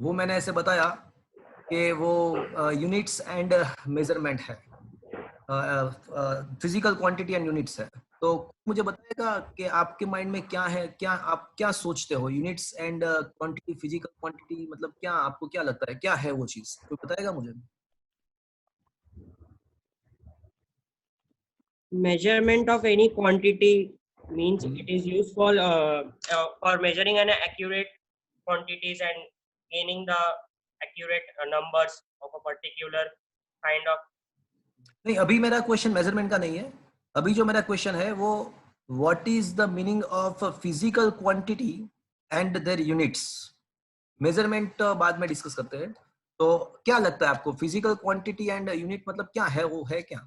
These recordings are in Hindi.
वो मैंने ऐसे बताया कि वो यूनिट्स एंड मेजरमेंट है, फिजिकल क्वांटिटी एंड यूनिट्स है। तो मुझे बताएगा कि आपके माइंड में क्या है, क्या आप क्या सोचते हो, units and quantity, physical quantity, मतलब क्या आपको क्या लगता है, क्या है वो चीज, तो बताएगा मुझे। Measurement of any quantity means it is used for measuring an accurate quantities and gaining the accurate numbers of a particular kind of. नहीं, अभी मेरा क्वेश्चन मेजरमेंट का नहीं है। अभी जो मेरा क्वेश्चन है वो what is the meaning of physical quantity and their units. Measurement बाद में डिस्कस करते हैं। तो क्या लगता है आपको फिजिकल क्वांटिटी एंड यूनिट मतलब क्या है, वो है क्या?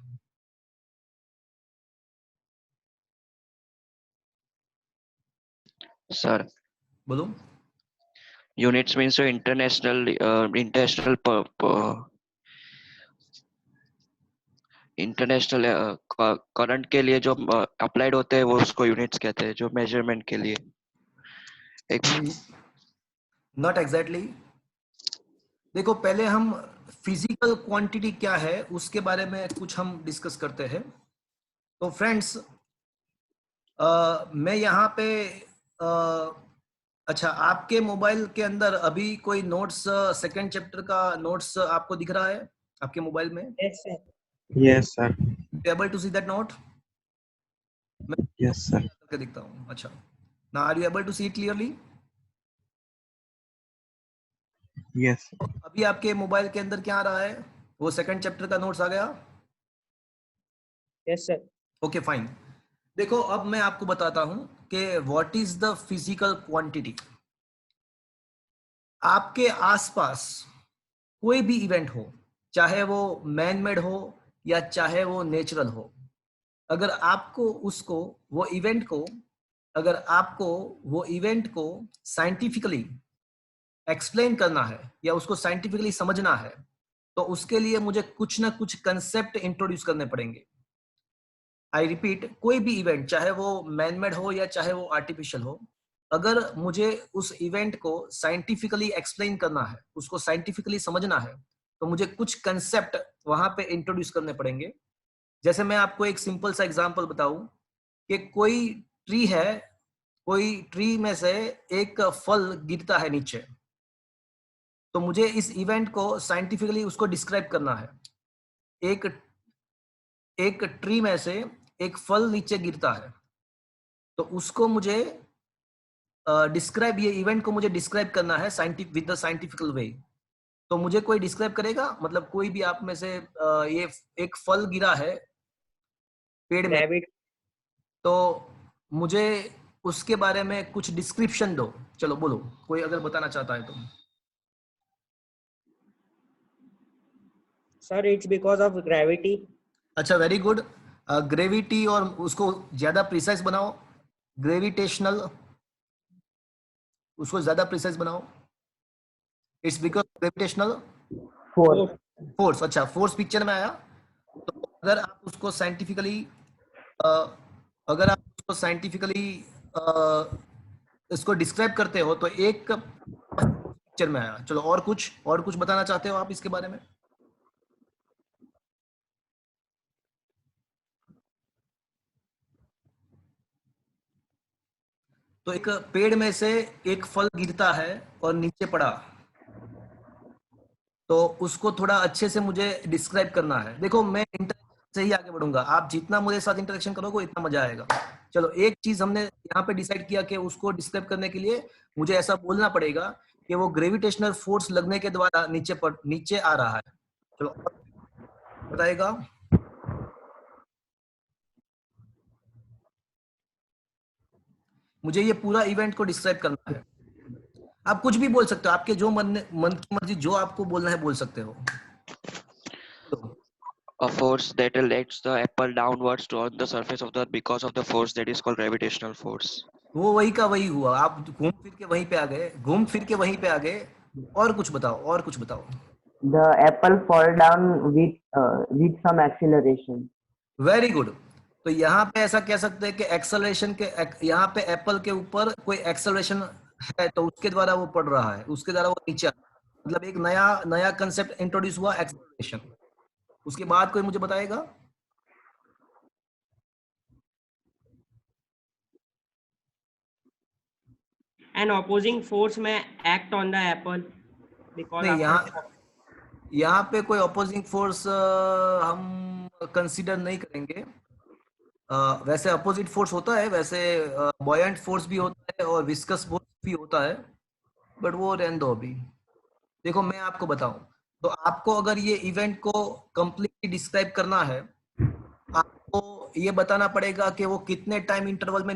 Sir, बोलो। units means your international current के लिए जो अप्लाइड होते हैं वो उसको यूनिट्स कहते हैं, जो मेजरमेंट के लिए एक नॉट एग्जैक्टली। देखो, पहले हम फिजिकल क्वांटिटी क्या है उसके बारे में कुछ हम डिस्कस करते हैं। तो फ्रेंड्स, मैं यहाँ पे अच्छा, आपके मोबाइल के अंदर अभी कोई नोट्स, सेकंड चैप्टर का नोट्स आपको दिख रहा है आपके मोबाइल में? Yes, sir. Yes, sir. Able to see that note? मैं Yes, sir. करके दिखता हूँ। अच्छा, now are you able to see it clearly? Yes. अभी आपके मोबाइल के अंदर क्या आ रहा है, वो सेकंड चैप्टर का नोट्स आ गया? Yes, sir. Okay fine. देखो, अब मैं आपको बताता हूं कि what is the physical quantity. आपके आसपास कोई भी इवेंट हो, चाहे वो मैन मेड हो या चाहे वो नेचुरल हो, अगर आपको उसको वो इवेंट को अगर आपको वो इवेंट को साइंटिफिकली एक्सप्लेन करना है या उसको साइंटिफिकली समझना है, तो उसके लिए मुझे कुछ ना कुछ कंसेप्ट इंट्रोड्यूस करने पड़ेंगे। आई रिपीट, कोई भी इवेंट, चाहे वो मैनमेड हो या चाहे वो आर्टिफिशियल हो, अगर मुझे उस इवेंट को साइंटिफिकली एक्सप्लेन करना है, उसको साइंटिफिकली समझना है, तो मुझे कुछ कंसेप्ट वहां पे इंट्रोड्यूस करने पड़ेंगे। जैसे मैं आपको एक सिंपल सा एग्जांपल बताऊं कि कोई ट्री है, कोई ट्री में से एक फल गिरता है नीचे, तो मुझे इस इवेंट को साइंटिफिकली उसको डिस्क्राइब करना है। एक एक ट्री में से एक फल नीचे गिरता है, तो उसको मुझे डिस्क्राइब, ये इवेंट को मुझे डिस्क्राइब करना है साइंटिफिक, विद द साइंटिफिकल वे। तो मुझे कोई डिस्क्राइब करेगा, मतलब कोई भी आप में से ये एक फल गिरा है पेड़ में, Gravity. तो मुझे उसके बारे में कुछ डिस्क्रिप्शन दो। चलो बोलो, कोई अगर बताना चाहता है तो। Sir, it's because of gravity. अच्छा, वेरी गुड। ग्रेविटी, और उसको ज्यादा प्रिसाइज बनाओ, ग्रेविटेशनल, उसको ज्यादा प्रिसाइज बनाओ। It's because gravitational Four. Force. अच्छा, फोर्स पिक्चर में आया। तो अगर आप उसको साइंटिफिकली अगर आप उसको साइंटिफिकली इसको डिस्क्राइब करते हो, तो एक पिक्चर में आया। चलो, और कुछ बताना चाहते हो आप इसके बारे में? तो एक पेड़ में से एक फल गिरता है और नीचे पड़ा, तो उसको थोड़ा अच्छे से मुझे डिस्क्राइब करना है। देखो, मैं इंटरेक्शन से ही आगे बढ़ूंगा, आप जितना मुझे साथ इंटरेक्शन करोगे इतना मजा आएगा। चलो, एक चीज हमने यहाँ पे डिसाइड किया कि उसको डिस्क्राइब करने के लिए मुझे ऐसा बोलना पड़ेगा कि वो ग्रेविटेशनल फोर्स लगने के द्वारा नीचे आ रहा है। चलो, बताएगा। मुझे ये पूरा इवेंट को डिस्क्राइब करना है। आप कुछ भी बोल सकते हो, आपके जो मन की मर्जी, जो आपको बोलना है बोल सकते हो। तो a force that lets the apple downwards to on the surface of the earth because of the force that is called gravitational force. वो वही का वही हुआ, आप घूम फिर के वहीं पे आ गए, घूम फिर के वहीं पे आ गए। और कुछ बताओ, और कुछ बताओ। The apple fall down with some acceleration. Very good. तो यहाँ पे ऐसा कह सकते हैं कि एक्सेलरेशन के, यहाँ पे एप्पल के ऊपर कोई एक्सेलरेशन है, तो उसके द्वारा वो पड़ रहा है, उसके द्वारा वो नीचे आ रहा है। मतलब एक नया नया कंसेप्ट इंट्रोड्यूस हुआ, एक्सेलरेशन। उसके बाद कोई मुझे बताएगा? An opposing force may act on the apple because नहीं, after यहाँ पे कोई अपोजिंग फोर्स हम कंसीडर नहीं करेंगे। वैसे अपोजिट फोर्स होता है, वैसे बॉयंट फोर्स भी होता है और विस्कस फोर्स भी होता है, बट वो रहने दो अभी। देखो मैं आपको बताऊं, तो आपको अगर ये इवेंट को कंप्लीटली डिस्क्राइब करना है, आपको ये बताना पड़ेगा कि वो कितने टाइम इंटरवल में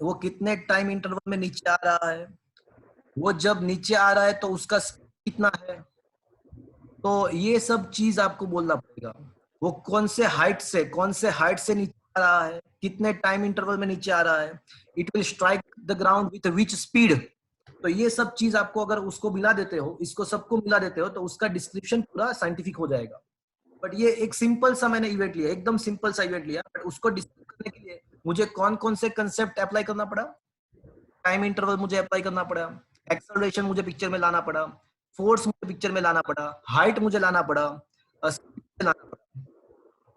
वो कितने टाइम इंटरवल में नीचे आ रहा है, वो जब नीचे आ रहा है तो उसका स्पीड कितना है। तो ये सब चीज आपको बोलना पड़ेगा। वो कौन से हाइट से नीचे आ रहा है, कितने टाइम इंटरवल में नीचे आ रहा है, it will strike the ground with which speed. तो ये सब चीज आपको अगर उसको मिला देते हो, इसको सबको मिला देते हो, तो उसका डिस्क्रिप्शन पूरा साइंटिफिक हो जाएगा। बट ये एक सिंपल सा मैंने इवेंट लिया, एकदम सिंपल सा इवेंट लिया, बट उसको डिस्क्राइब करने के लिए मुझे कौन कौन से कंसेप्ट अप्लाई करना पड़ा। टाइम इंटरवल मुझे अप्लाई करना पड़ा, एक्सेलरेशन मुझे पिक्चर में लाना पड़ा, फोर्स मुझे पिक्चर में लाना पड़ा, हाइट मुझे लाना पड़ा, स्पीड लाना पड़ा।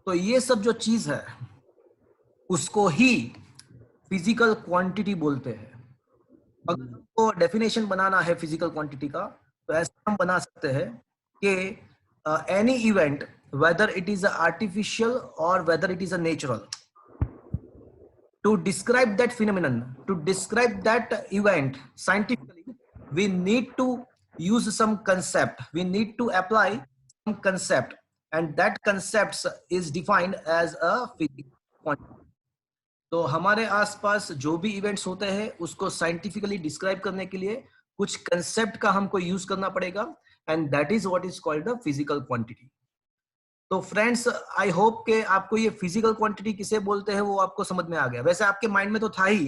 तो ये सब जो चीज है उसको ही फिजिकल क्वांटिटी बोलते हैं। अगर हमको डेफिनेशन बनाना है फिजिकल क्वांटिटी का, तो ऐसा हम बना सकते हैं कि any event, whether it is a artificial or whether it is a natural, to describe that phenomenon, to describe that event scientifically, we need to use some concept, we need to apply some concept, and that concept is defined as a physical quantity. तो हमारे आसपास जो भी इवेंट्स होते हैं उसको साइंटिफिकली डिस्क्राइब करने के लिए कुछ कंसेप्ट का हमको यूज करना पड़ेगा, and that is what is called the physical quantity. तो फ्रेंड्स, आई होप के आपको ये फिजिकल क्वांटिटी किसे बोलते हैं वो आपको समझ में आ गया। वैसे आपके माइंड में तो था ही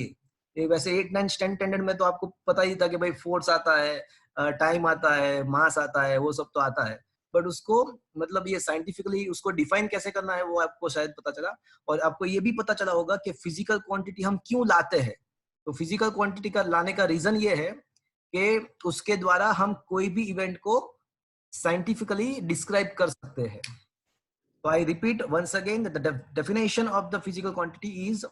ये वैसे 8, 9, 10 स्टैंडर्ड में तो आपको पता ही था कि भाई फोर्स आता है, टाइम आता है, मास आता है, वो सब तो आता है। बट उसको मतलब ये साइंटिफिकली उसको डिफाइन कैसे करना है वो आपको शायद पता चला, और आपको ये भी पता चला होगा कि फिजिकल क्वांटिटी हम क्यों लाते हैं। तो फिजिकल क्वांटिटी का लाने का रीजन ये है कि उसके द्वारा हम कोई भी इवेंट को साइंटिफिकली डिस्क्राइब कर सकते हैं। So I repeat once again that the definition of the physical quantity is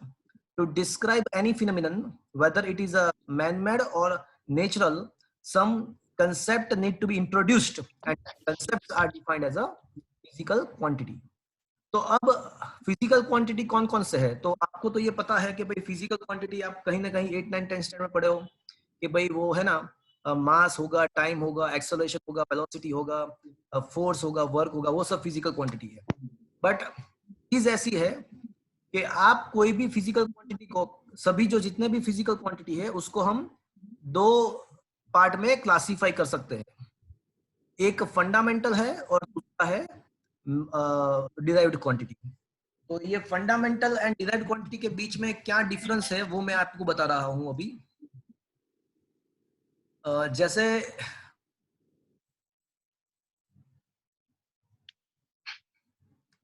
to describe any phenomenon, whether it is a man-made or natural. Some concept need to be introduced, and concepts are defined as a physical quantity. तो अब फिजिकल क्वांटिटी कौन कौन से है, तो आपको तो ये पता है कि भाई फिजिकल क्वांटिटी आप कहीं ना कहीं 8, 9, 10 स्टैंडर्ड में पढ़े हो कि भाई वो है ना, मास होगा, टाइम होगा, एक्सेलरेशन होगा, वेलोसिटी होगा, फोर्स होगा, वर्क होगा, वो सब फिजिकल क्वांटिटी है। बट चीज ऐसी है कि आप कोई भी फिजिकल क्वांटिटी को, सभी जो जितने भी फिजिकल क्वांटिटी है उसको हम दो पार्ट में क्लासिफाई कर सकते हैं। एक फंडामेंटल है और दूसरा है डिराइव्ड क्वांटिटी। तो ये फंडामेंटल एंड डिराइव्ड क्वांटिटी के बीच में क्या डिफरेंस है वो मैं आपको बता रहा हूं अभी। जैसे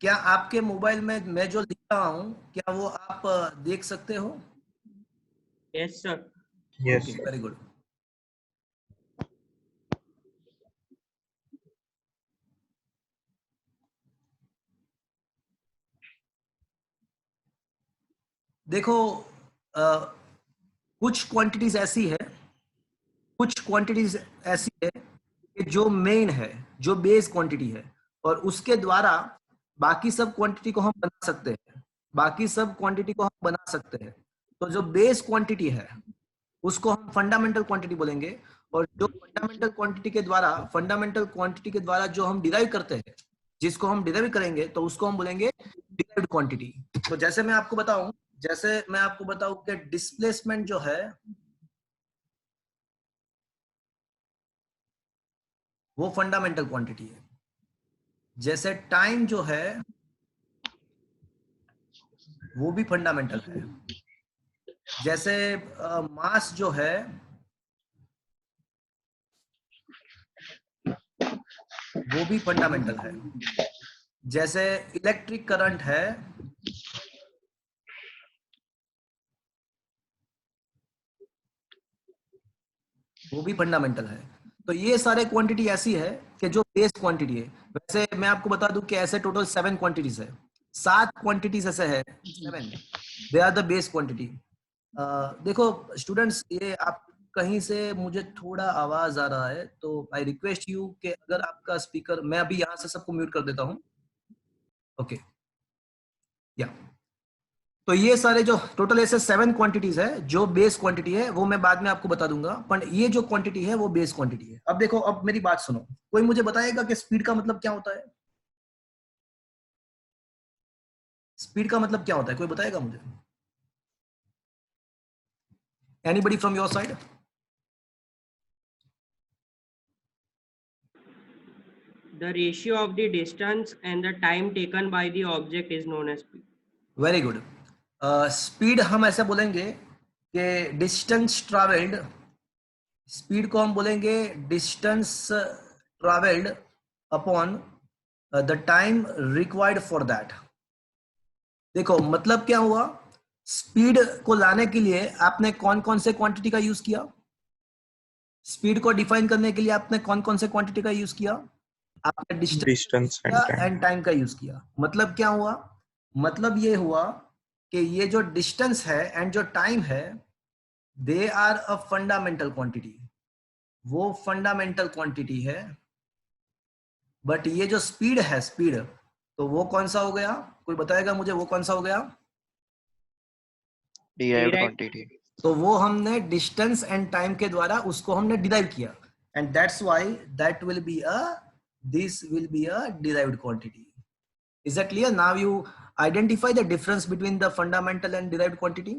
क्या आपके मोबाइल में मैं जो लिख रहा हूं, क्या वो आप देख सकते हो? yes sir. Yes. Okay, very good. देखो, कुछ क्वांटिटीज ऐसी है, कुछ क्वांटिटीज ऐसी है कि जो मेन है, जो बेस क्वांटिटी है, और उसके द्वारा बाकी सब क्वांटिटी को हम बना सकते हैं, बाकी सब क्वांटिटी को हम बना सकते हैं। तो जो बेस क्वांटिटी है उसको हम फंडामेंटल क्वांटिटी बोलेंगे, और जो फंडामेंटल क्वांटिटी के द्वारा जो हम डिराइव करते हैं, जिसको हम डिराइव करेंगे तो उसको हम बोलेंगे डिराइव्ड क्वांटिटी। तो जैसे मैं आपको बताऊं कि डिस्प्लेसमेंट जो है वो फंडामेंटल क्वांटिटी है, जैसे टाइम जो है वो भी फंडामेंटल है, जैसे मास जो है वो भी फंडामेंटल है, जैसे इलेक्ट्रिक करंट है वो भी फंडामेंटल है। तो ये सारे क्वांटिटी ऐसी है कि जो बेस क्वांटिटी है। वैसे मैं आपको बता दूं कि ऐसे टोटल 7 क्वांटिटीज है, 7 क्वांटिटीज ऐसे है, 7 they are the base quantity. देखो स्टूडेंट्स, ये आप कहीं से मुझे थोड़ा आवाज आ रहा है, तो आई रिक्वेस्ट यू कि अगर आपका स्पीकर, मैं अभी यहाँ से सबको म्यूट कर देता हूँ। ओके या तो ये सारे जो टोटल ऐसे 7 क्वांटिटीज है जो बेस क्वांटिटी है, वो मैं बाद में आपको बता दूंगा, पर ये जो क्वांटिटी है वो बेस क्वांटिटी है। अब देखो, अब मेरी बात सुनो, कोई मुझे बताएगा कि स्पीड का मतलब क्या होता है? स्पीड का मतलब क्या होता है, कोई बताएगा मुझे? Anybody from your side? The ratio of the distance and the time taken by the object is known as speed. Very good. Speed हम ऐसे बोलेंगे कि डिस्टेंस ट्रैवल्ड, स्पीड को हम बोलेंगे distance travelled upon the time required for that. देखो मतलब क्या हुआ, स्पीड को लाने के लिए आपने कौन कौन से क्वांटिटी का यूज किया? स्पीड को डिफाइन करने के लिए आपने कौन कौन से क्वांटिटी का यूज किया? आपने Distance and time. And time का यूज किया। मतलब क्या हुआ? मतलब ये हुआ कि ये जो डिस्टेंस है एंड जो टाइम है, they are a fundamental quantity, वो फंडामेंटल क्वांटिटी है। बट ये जो स्पीड है, स्पीड, तो वो कौन सा हो गया? कोई बताएगा मुझे वो कौन सा हो गया? derived Derived. quantity. तो वो हमने डिस्टेंस एंड टाइम के द्वारा उसको हमने डिराइव किया, and that's why that will be a, this will be a derived quantity. Is that clear? Now you identify the difference between the fundamental and derived quantity.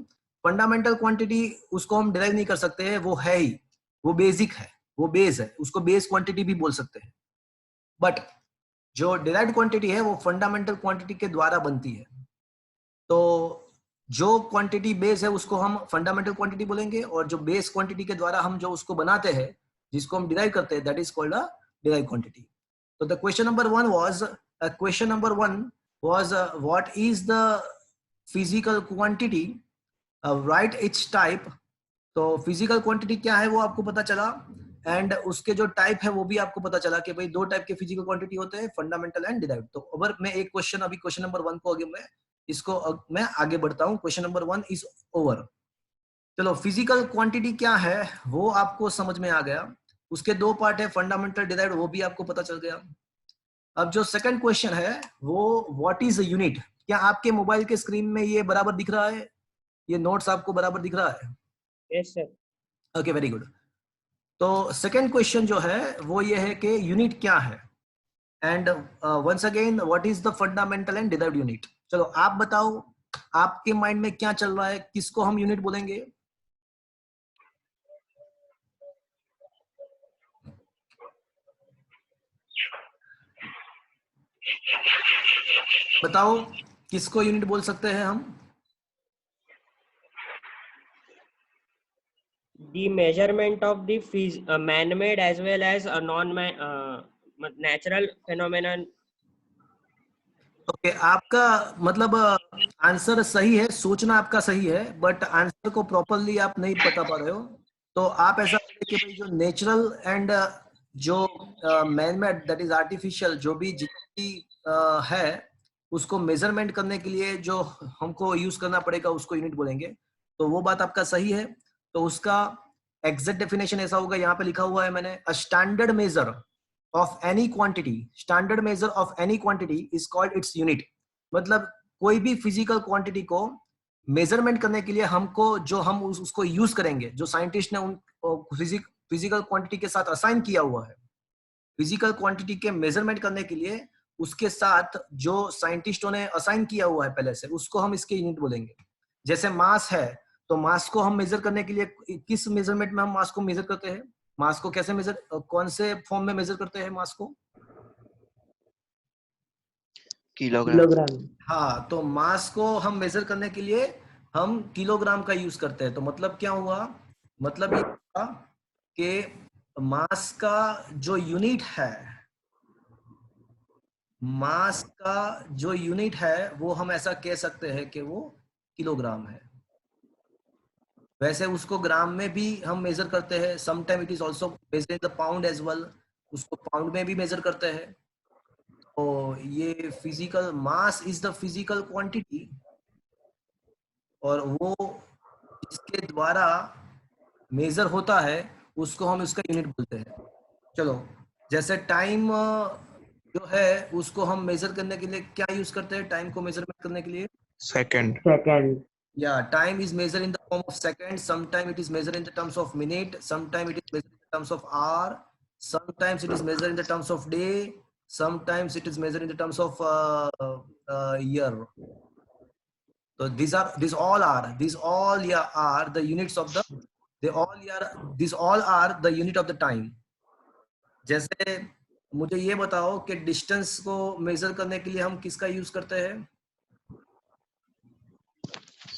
Fundamental quantity उसको हम डिराइव नहीं कर सकते हैं, वो है ही, वो बेसिक है, वो बेस है, उसको बेस क्वांटिटी भी बोल सकते हैं। बट जो डिराइव्ड क्वांटिटी है वो फंडामेंटल क्वांटिटी के द्वारा बनती है। तो जो क्वांटिटी बेस है उसको हम फंडामेंटल क्वांटिटी बोलेंगे, और जो बेस क्वांटिटी के द्वारा हम जो उसको बनाते हैं, जिसको हम डिराइव करते हैं, that is called a derive quantity. तो the question number 1 was, question number 1 was what is the physical quantity, right it's type. तो फिजिकल क्वांटिटी क्या है वो आपको पता चला, एंड उसके जो टाइप है वो भी आपको पता चला कि भाई 2 टाइप के फिजिकल क्वांटिटी होते हैं, फंडामेंटल एंड डिराइव्ड। तो अगर मैं एक क्वेश्चन, अभी क्वेश्चन नंबर 1 को आगे मैं इसको मैं आगे बढ़ता हूं, क्वेश्चन नंबर 1 इज ओवर। चलो, फिजिकल क्वांटिटी क्या है वो आपको समझ में आ गया, उसके 2 पार्ट है, फंडामेंटल, डिराइव्ड, वो भी आपको पता चल गया। अब जो सेकंड क्वेश्चन है वो व्हाट इज यूनिट। क्या आपके मोबाइल के स्क्रीन में ये बराबर दिख रहा है? ये नोट्स आपको बराबर दिख रहा है? Yes, sir. Okay, very good. तो सेकंड क्वेश्चन जो है वो ये है कि यूनिट क्या है, and once again what is the fundamental and derived unit. चलो आप बताओ, आपके माइंड में क्या चल रहा है, किसको हम यूनिट बोलेंगे? बताओ किसको यूनिट बोल सकते हैं हम? The measurement of the man-made as well as a natural phenomenon. Okay, आपका मतलब आंसर सही है, सोचना आपका सही है, बट आंसर को प्रॉपरली आप नहीं बता पा रहे हो। तो आप ऐसा बोले कि भाई जो नेचुरल एंड जो man made, that is artificial, जो भी जितनी है उसको मेजरमेंट करने के लिए जो हमको यूज करना पड़ेगा उसको यूनिट बोलेंगे। तो वो बात आपका सही है। तो उसका एग्जैक्ट डेफिनेशन ऐसा होगा, यहाँ पे लिखा हुआ है मैंने, a standard major of any quantity, standard measure of any quantity is called its unit। मतलब कोई भी फिजिकल क्वांटिटी को मेजरमेंट करने के लिए हमको जो हम उसको यूज करेंगे, जो साइंटिस्ट ने उन फिजिकल क्वांटिटी के साथ असाइन किया हुआ है, फिजिकल क्वांटिटी के मेजरमेंट करने के लिए उसके साथ जो साइंटिस्टों ने असाइन किया हुआ है पहले से, उसको हम इसके यूनिट बोलेंगे। जैसे मास है, तो मास को हम मेजर करने के लिए किस मेजरमेंट में हम मास को मेजर करते हैं? मास को कैसे मेजर, कौन से फॉर्म में मेजर करते हैं मास को? किलोग्राम। हाँ, तो मास को हम मेजर करने के लिए हम किलोग्राम का यूज करते हैं। तो मतलब क्या हुआ? मतलब ये हुआ कि मास का जो यूनिट है, मास का जो यूनिट है वो हम ऐसा कह सकते हैं कि वो किलोग्राम है। वैसे उसको ग्राम में भी हम मेजर करते हैं, some time it is also measure in the pound as well, उसको पाउंड में भी मेजर करते हैं। तो ये physical mass is the physical quantity, और वो जिसके द्वारा मेजर होता है उसको हम उसका यूनिट बोलते हैं। चलो, जैसे टाइम जो है उसको हम मेजर करने के लिए क्या यूज करते हैं, टाइम को मेजरमेंट करने के लिए? Second. Second. Yeah, time is measured in the form of seconds. Sometimes it is measured in the terms of minute. Sometimes it is measured in the terms of hour. Sometimes it is measured in the terms of day. Sometimes it is measured in the terms of year. So these all are the units of the these all are the unit of the time. जैसे मुझे ये बताओ कि डिस्टेंस को मेजर करने के लिए हम किसका यूज करते हैं?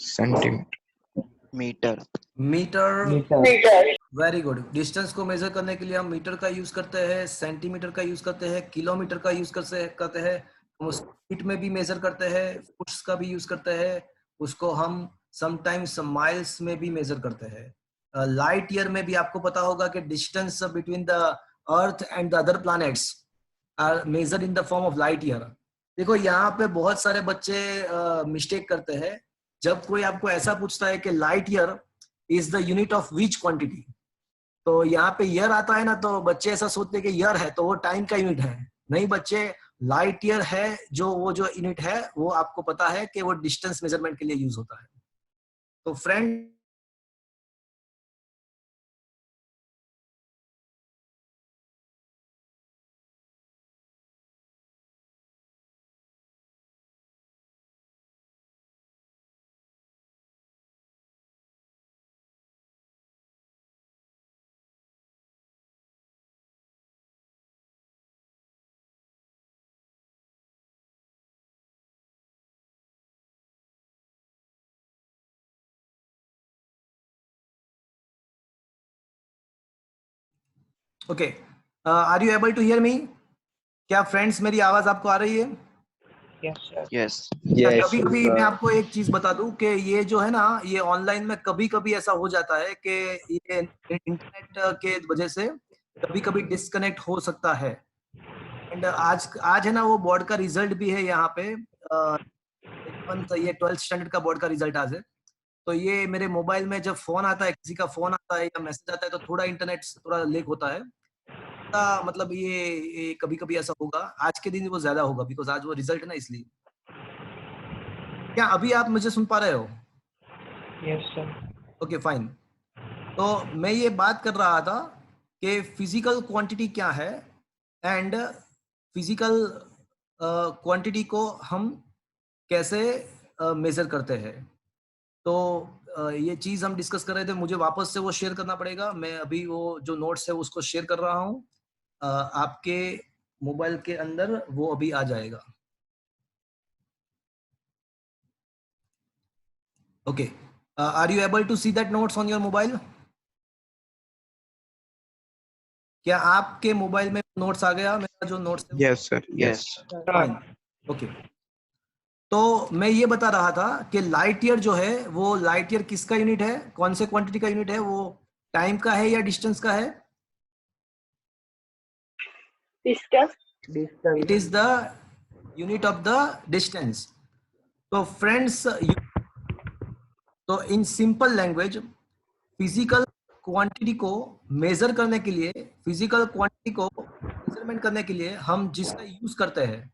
Centimeter. Metre. Metre. Meter. Very good. Distance को मेजर करने के लिए हम मीटर का यूज करते हैं, सेंटीमीटर का यूज करते हैं, किलोमीटर का यूज करते हैं, हम उसको फीट में भी मेजर करते हैं, फुट्स का भी यूज करते हैं, उसको हम समटाइम्स माइल्स में भी मेजर करते हैं। लाइट ईयर में भी आपको पता होगा कि distance between the earth and the other planets are measured in the form of light year. देखो यहाँ पे बहुत सारे बच्चे मिस्टेक करते हैं। जब कोई आपको ऐसा पूछता है कि light year is the unit of which quantity, तो यहाँ पे ईयर आता है ना, तो बच्चे ऐसा सोचते हैं कि ईयर है तो वो टाइम का यूनिट है। नहीं बच्चे, लाइट ईयर है वो जो यूनिट है वो आपको पता है कि वो डिस्टेंस मेजरमेंट के लिए यूज होता है। तो friend, okay, are you able to hear me? क्या फ्रेंड्स मेरी आवाज आपको आ रही है? Yes, sir. यस। कभी कभी मैं आपको एक चीज बता दूं कि ये जो है ना, ये ऑनलाइन में कभी कभी ऐसा हो जाता है कि ये इंटरनेट के वजह से कभी कभी डिस्कनेक्ट हो सकता है। एंड आज है ना, वो बोर्ड का रिजल्ट भी है यहाँ पे। ये 12th स्टैंडर्ड का बोर्ड का रिजल्ट आज है। तो ये मेरे मोबाइल में जब फोन आता है, किसी का फोन आता है या मैसेज आता है, तो थोड़ा इंटरनेट थोड़ा लेक होता है। मतलब ये कभी कभी ऐसा होगा। आज के दिन वो ज्यादा होगा बिकॉज आज वो रिजल्ट है ना, इसलिए। क्या अभी आप मुझे सुन पा रहे हो? Yes, sir. Okay fine. तो मैं ये बात कर रहा था कि फिजिकल क्वांटिटी क्या है एंड फिजिकल क्वांटिटी को हम कैसे मेजर करते हैं। तो ये चीज हम डिस्कस कर रहे थे, मुझे वापस से वो शेयर करना पड़ेगा। मैं अभी वो जो नोट्स है उसको शेयर कर रहा हूँ। आपके मोबाइल के अंदर वो अभी आ जाएगा। Okay, are you able to see that notes on your mobile? क्या आपके मोबाइल में नोट्स आ गया, मेरा जो नोट्स है? Yes, sir. Yes. Yes. Fine, okay. तो मैं ये बता रहा था कि लाइट ईयर जो है, वो लाइट ईयर किसका यूनिट है, कौन से क्वांटिटी का यूनिट है? वो टाइम का है या डिस्टेंस का है? Distance. It is the unit of the distance. तो फ्रेंड्स, तो in simple language, physical quantity को मेजर करने के लिए, फिजिकल क्वांटिटी को मेजरमेंट करने के लिए हम जिसका यूज करते हैं,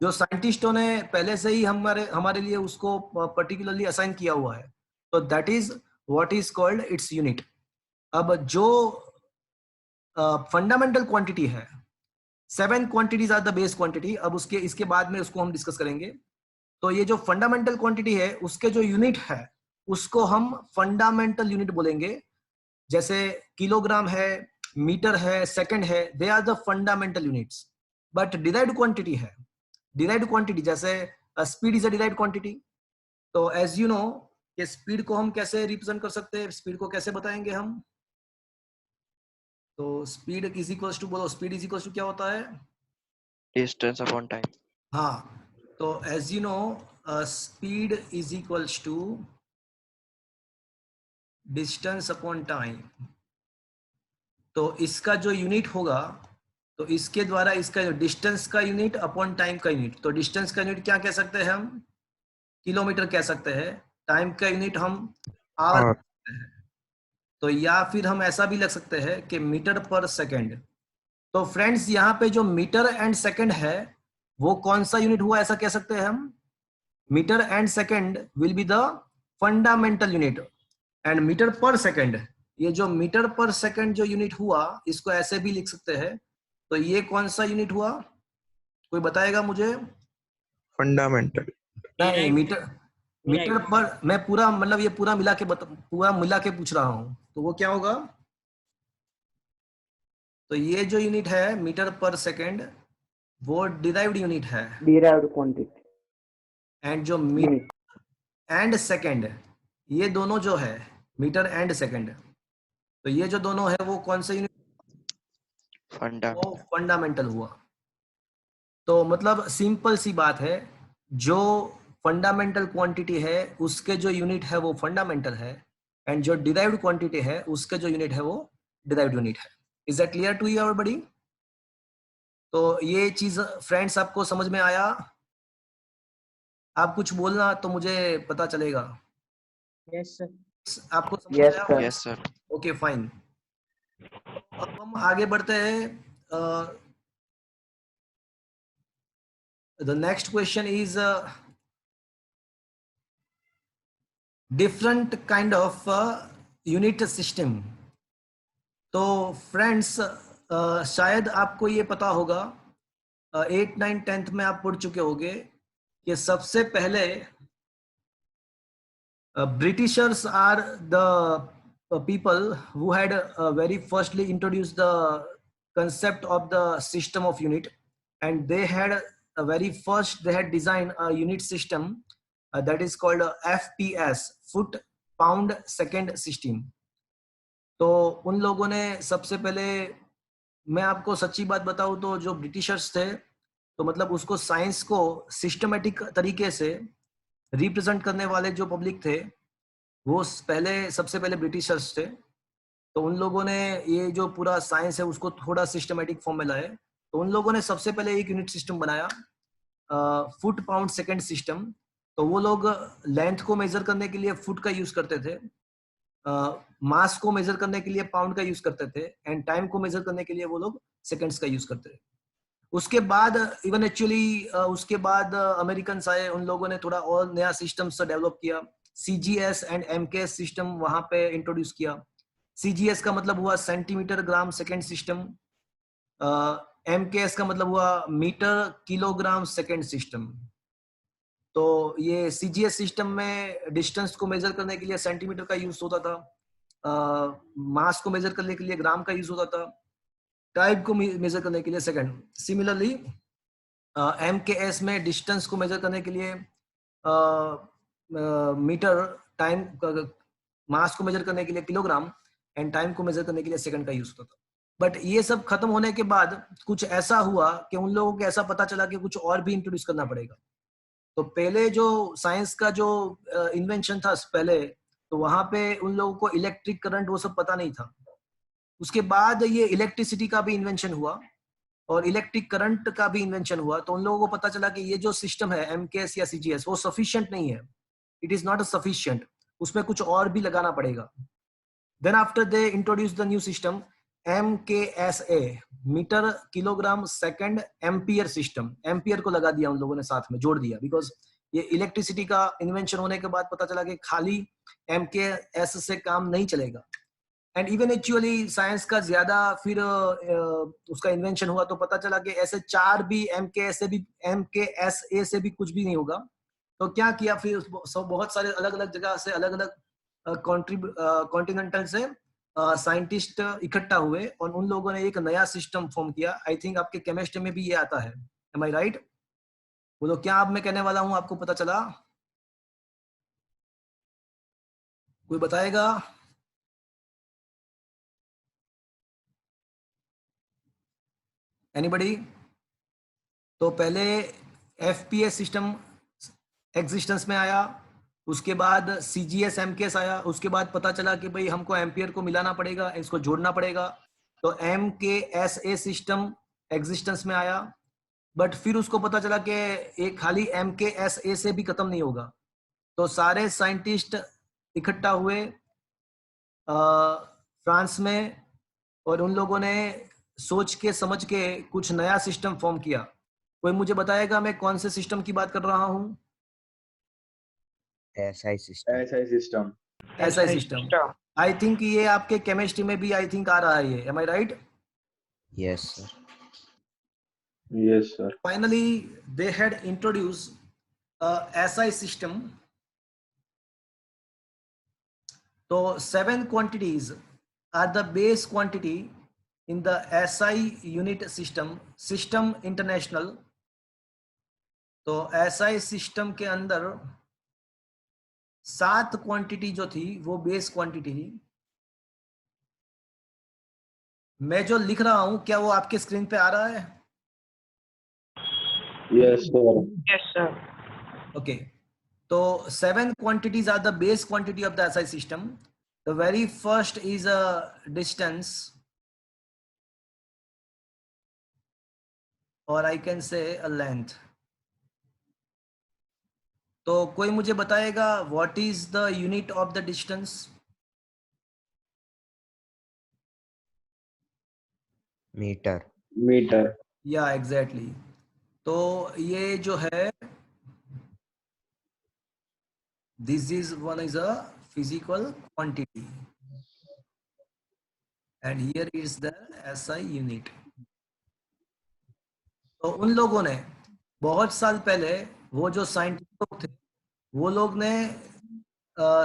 जो साइंटिस्टों ने पहले से ही हमारे लिए उसको पर्टिकुलरली असाइन किया हुआ है, तो that is what is called its unit. अब जो फंडामेंटल क्वांटिटी है, 7 quantities are the base quantity. अब इसके बाद में उसको हम डिस्कस करेंगे। तो ये जो फंडामेंटल क्वांटिटी है, उसके जो यूनिट है उसको हम फंडामेंटल यूनिट बोलेंगे। जैसे किलोग्राम है, मीटर है, सेकंड है, they are the fundamental units. But derived quantity है, डिराइव्ड क्वांटिटी जैसे speed is a derived quantity. तो एज यू नो कि स्पीड को हम कैसे रिप्रेजेंट कर सकते हैं, स्पीड को कैसे बताएंगे हम? तो स्पीड इज इक्वल्स टू, बोलो स्पीड इज इक्वल्स टू क्या होता है? Distance upon time. हाँ, तो as you know speed is equals to distance upon time, तो इसका जो यूनिट होगा, तो इसके द्वारा इसका जो डिस्टेंस का यूनिट अपॉन टाइम का यूनिट, तो डिस्टेंस का यूनिट क्या कह सकते हैं हम? किलोमीटर कह सकते हैं। टाइम का यूनिट हम आवर और कहते हैं। तो या फिर हम ऐसा भी लग सकते हैं कि मीटर पर सेकंड। तो फ्रेंड्स यहाँ पे जो मीटर एंड सेकंड है वो कौन सा यूनिट हुआ, ऐसा कह सकते हैं हम? Metre and second will be the fundamental unit, and metre per second, ये जो मीटर पर सेकंड जो यूनिट हुआ इसको ऐसे भी लिख सकते हैं। तो ये कौन सा यूनिट हुआ, कोई बताएगा मुझे? फंडामेंटल। नहीं, Derived. Metre, metre Derived. पर मैं पूरा मतलब ये पूरा मिला के पूरा मिला के पूछ रहा हूं, तो वो क्या होगा? तो ये जो यूनिट है मीटर पर सेकंड वो डिराइव्ड यूनिट है, derived quantity एंड जो unit. मीटर एंड सेकंड, ये दोनों जो है मीटर एंड सेकंड, तो ये जो दोनों है वो कौन से यूनिट? फंडा वो फंडामेंटल हुआ। तो मतलब सिंपल सी बात है, जो फंडामेंटल क्वांटिटी है उसके जो यूनिट है वो फंडामेंटल है, एंड जो डिराइव्ड क्वांटिटी है उसके जो यूनिट है वो डिराइव्ड यूनिट है। Is that clear to you everybody? तो ये चीज फ्रेंड्स आपको समझ में आया? आप कुछ बोलना तो मुझे पता चलेगा। Yes, sir. आपको समझ Yes, आया? sir. Yes sir okay fine. अब हम आगे बढ़ते हैं। The next question is different kind of unit system. तो फ्रेंड्स शायद आपको ये पता होगा, 8, 9, 10th में आप पढ़ चुके होंगे कि सबसे पहले Britishers are the people who had very firstly introduced the concept of the system of unit, and they had a very first they had designed a unit system that is called FPS, foot pound second system. तो उन लोगों ने सबसे पहले, मैं आपको सच्ची बात बताऊं तो जो ब्रिटिशर्स थे, तो मतलब उसको साइंस को सिस्टमेटिक तरीके से रिप्रेजेंट करने वाले जो पब्लिक थे वो पहले सबसे पहले ब्रिटिशर्स थे। तो उन लोगों ने ये जो पूरा साइंस है उसको थोड़ा सिस्टमेटिक फॉर्म में लाए। तो उन लोगों ने सबसे पहले एक यूनिट सिस्टम बनाया, फुट पाउंड सेकंड सिस्टम। तो वो लोग लेंथ को मेजर करने के लिए फुट का यूज करते थे, मास को मेजर करने के लिए पाउंड का यूज करते थे, एंड टाइम को मेजर करने के लिए वो लोग सेकंड्स का यूज करते थे। उसके बाद इवन एक्चुअली उसके बाद अमेरिकन आए, उन लोगों ने थोड़ा और नया सिस्टम डेवलप किया, CGS एंड MKS सिस्टम वहां पे इंट्रोड्यूस किया। CGS का मतलब हुआ centimetre gram second system, MKS का मतलब हुआ मीटर किलोग्राम सेकंड सिस्टम। तो ये CGS सिस्टम में डिस्टेंस को मेजर करने के लिए सेंटीमीटर का यूज होता था, मास को मेजर करने के लिए ग्राम का यूज होता था, टाइम को मेजर करने के लिए सेकंड। सिमिलरली MKS में डिस्टेंस को मेजर करने के लिए मीटर, टाइम, मास को मेजर करने के लिए किलोग्राम, एंड टाइम को मेजर करने के लिए सेकंड का यूज होता था। बट ये सब खत्म होने के बाद कुछ ऐसा हुआ कि उन लोगों को ऐसा पता चला कि कुछ और भी इंट्रोड्यूस करना पड़ेगा। तो पहले जो साइंस का जो इन्वेंशन था पहले, तो वहां पे उन लोगों को इलेक्ट्रिक करंट वो सब पता नहीं था। उसके बाद ये इलेक्ट्रिसिटी का भी इन्वेंशन हुआ और इलेक्ट्रिक करंट का भी इन्वेंशन हुआ। तो उन लोगों को पता चला कि ये जो सिस्टम है MKS या CGS वो सफिशिएंट नहीं है, इट इज नॉट सफिशिएंट, उसमें कुछ और भी लगाना पड़ेगा। Then after they introduce the new system MKSA, metre kilogram second ampere system. Ampere को लगा दिया उन लोगों ने, साथ में जोड़ दिया, बिकॉज ये इलेक्ट्रिसिटी का इन्वेंशन होने के बाद पता चला कि खाली MKS से काम नहीं चलेगा। एंड इवन एक्चुअली साइंस का ज्यादा फिर उसका इन्वेंशन हुआ तो पता चला कि ऐसे चार भी MKSA से भी कुछ भी नहीं होगा। तो क्या किया फिर, सब बहुत सारे अलग अलग जगह से अलग अलग कॉन्टिनेंटल से साइंटिस्ट इकट्ठा हुए और उन लोगों ने एक नया सिस्टम फॉर्म किया। आई थिंक आपके केमिस्ट्री में भी ये आता है, एम आई राइट? बोलो क्या अब मैं कहने वाला हूं आपको पता चला? कोई बताएगा? एनीबडी? तो पहले FPS सिस्टम एग्जिस्टेंस में आया, उसके बाद CGS MKS आया, उसके बाद पता चला कि भाई हमको एम्पियर को मिलाना पड़ेगा, इसको जोड़ना पड़ेगा, तो MKSA सिस्टम एग्जिस्टेंस में आया। बट फिर उसको पता चला कि एक खाली MKSA से भी खत्म नहीं होगा, तो सारे साइंटिस्ट इकट्ठा हुए फ्रांस में, और उन लोगों ने सोच के समझ के कुछ नया सिस्टम फॉर्म किया। कोई मुझे बताएगा मैं कौन से सिस्टम की बात कर रहा हूँ? SI system. SI system. SI system. I think ये आपके केमिस्ट्री में भी आई थिंक आ रहा है ये, M I right? Yes, sir. Yes, sir. Finally they had introduced a SI system. So 7 quantities are the base quantity in the SI unit system international। तो SI सिस्टम के अंदर 7 क्वांटिटी जो थी वो बेस क्वांटिटी थी। मैं जो लिख रहा हूं क्या वो आपके स्क्रीन पे आ रहा है? Yes, sir. Yes, sir. Okay, so 7 quantities are the base quantity of the SI system. The very first is a distance, or I can say a length. तो कोई मुझे बताएगा what is the unit of the distance? Meter. Meter. Yeah, exactly. तो ये जो है this is one is a physical quantity and here is the SI unit। तो उन लोगों ने बहुत साल पहले वो जो साइंटिस्ट लोग थे वो लोग ने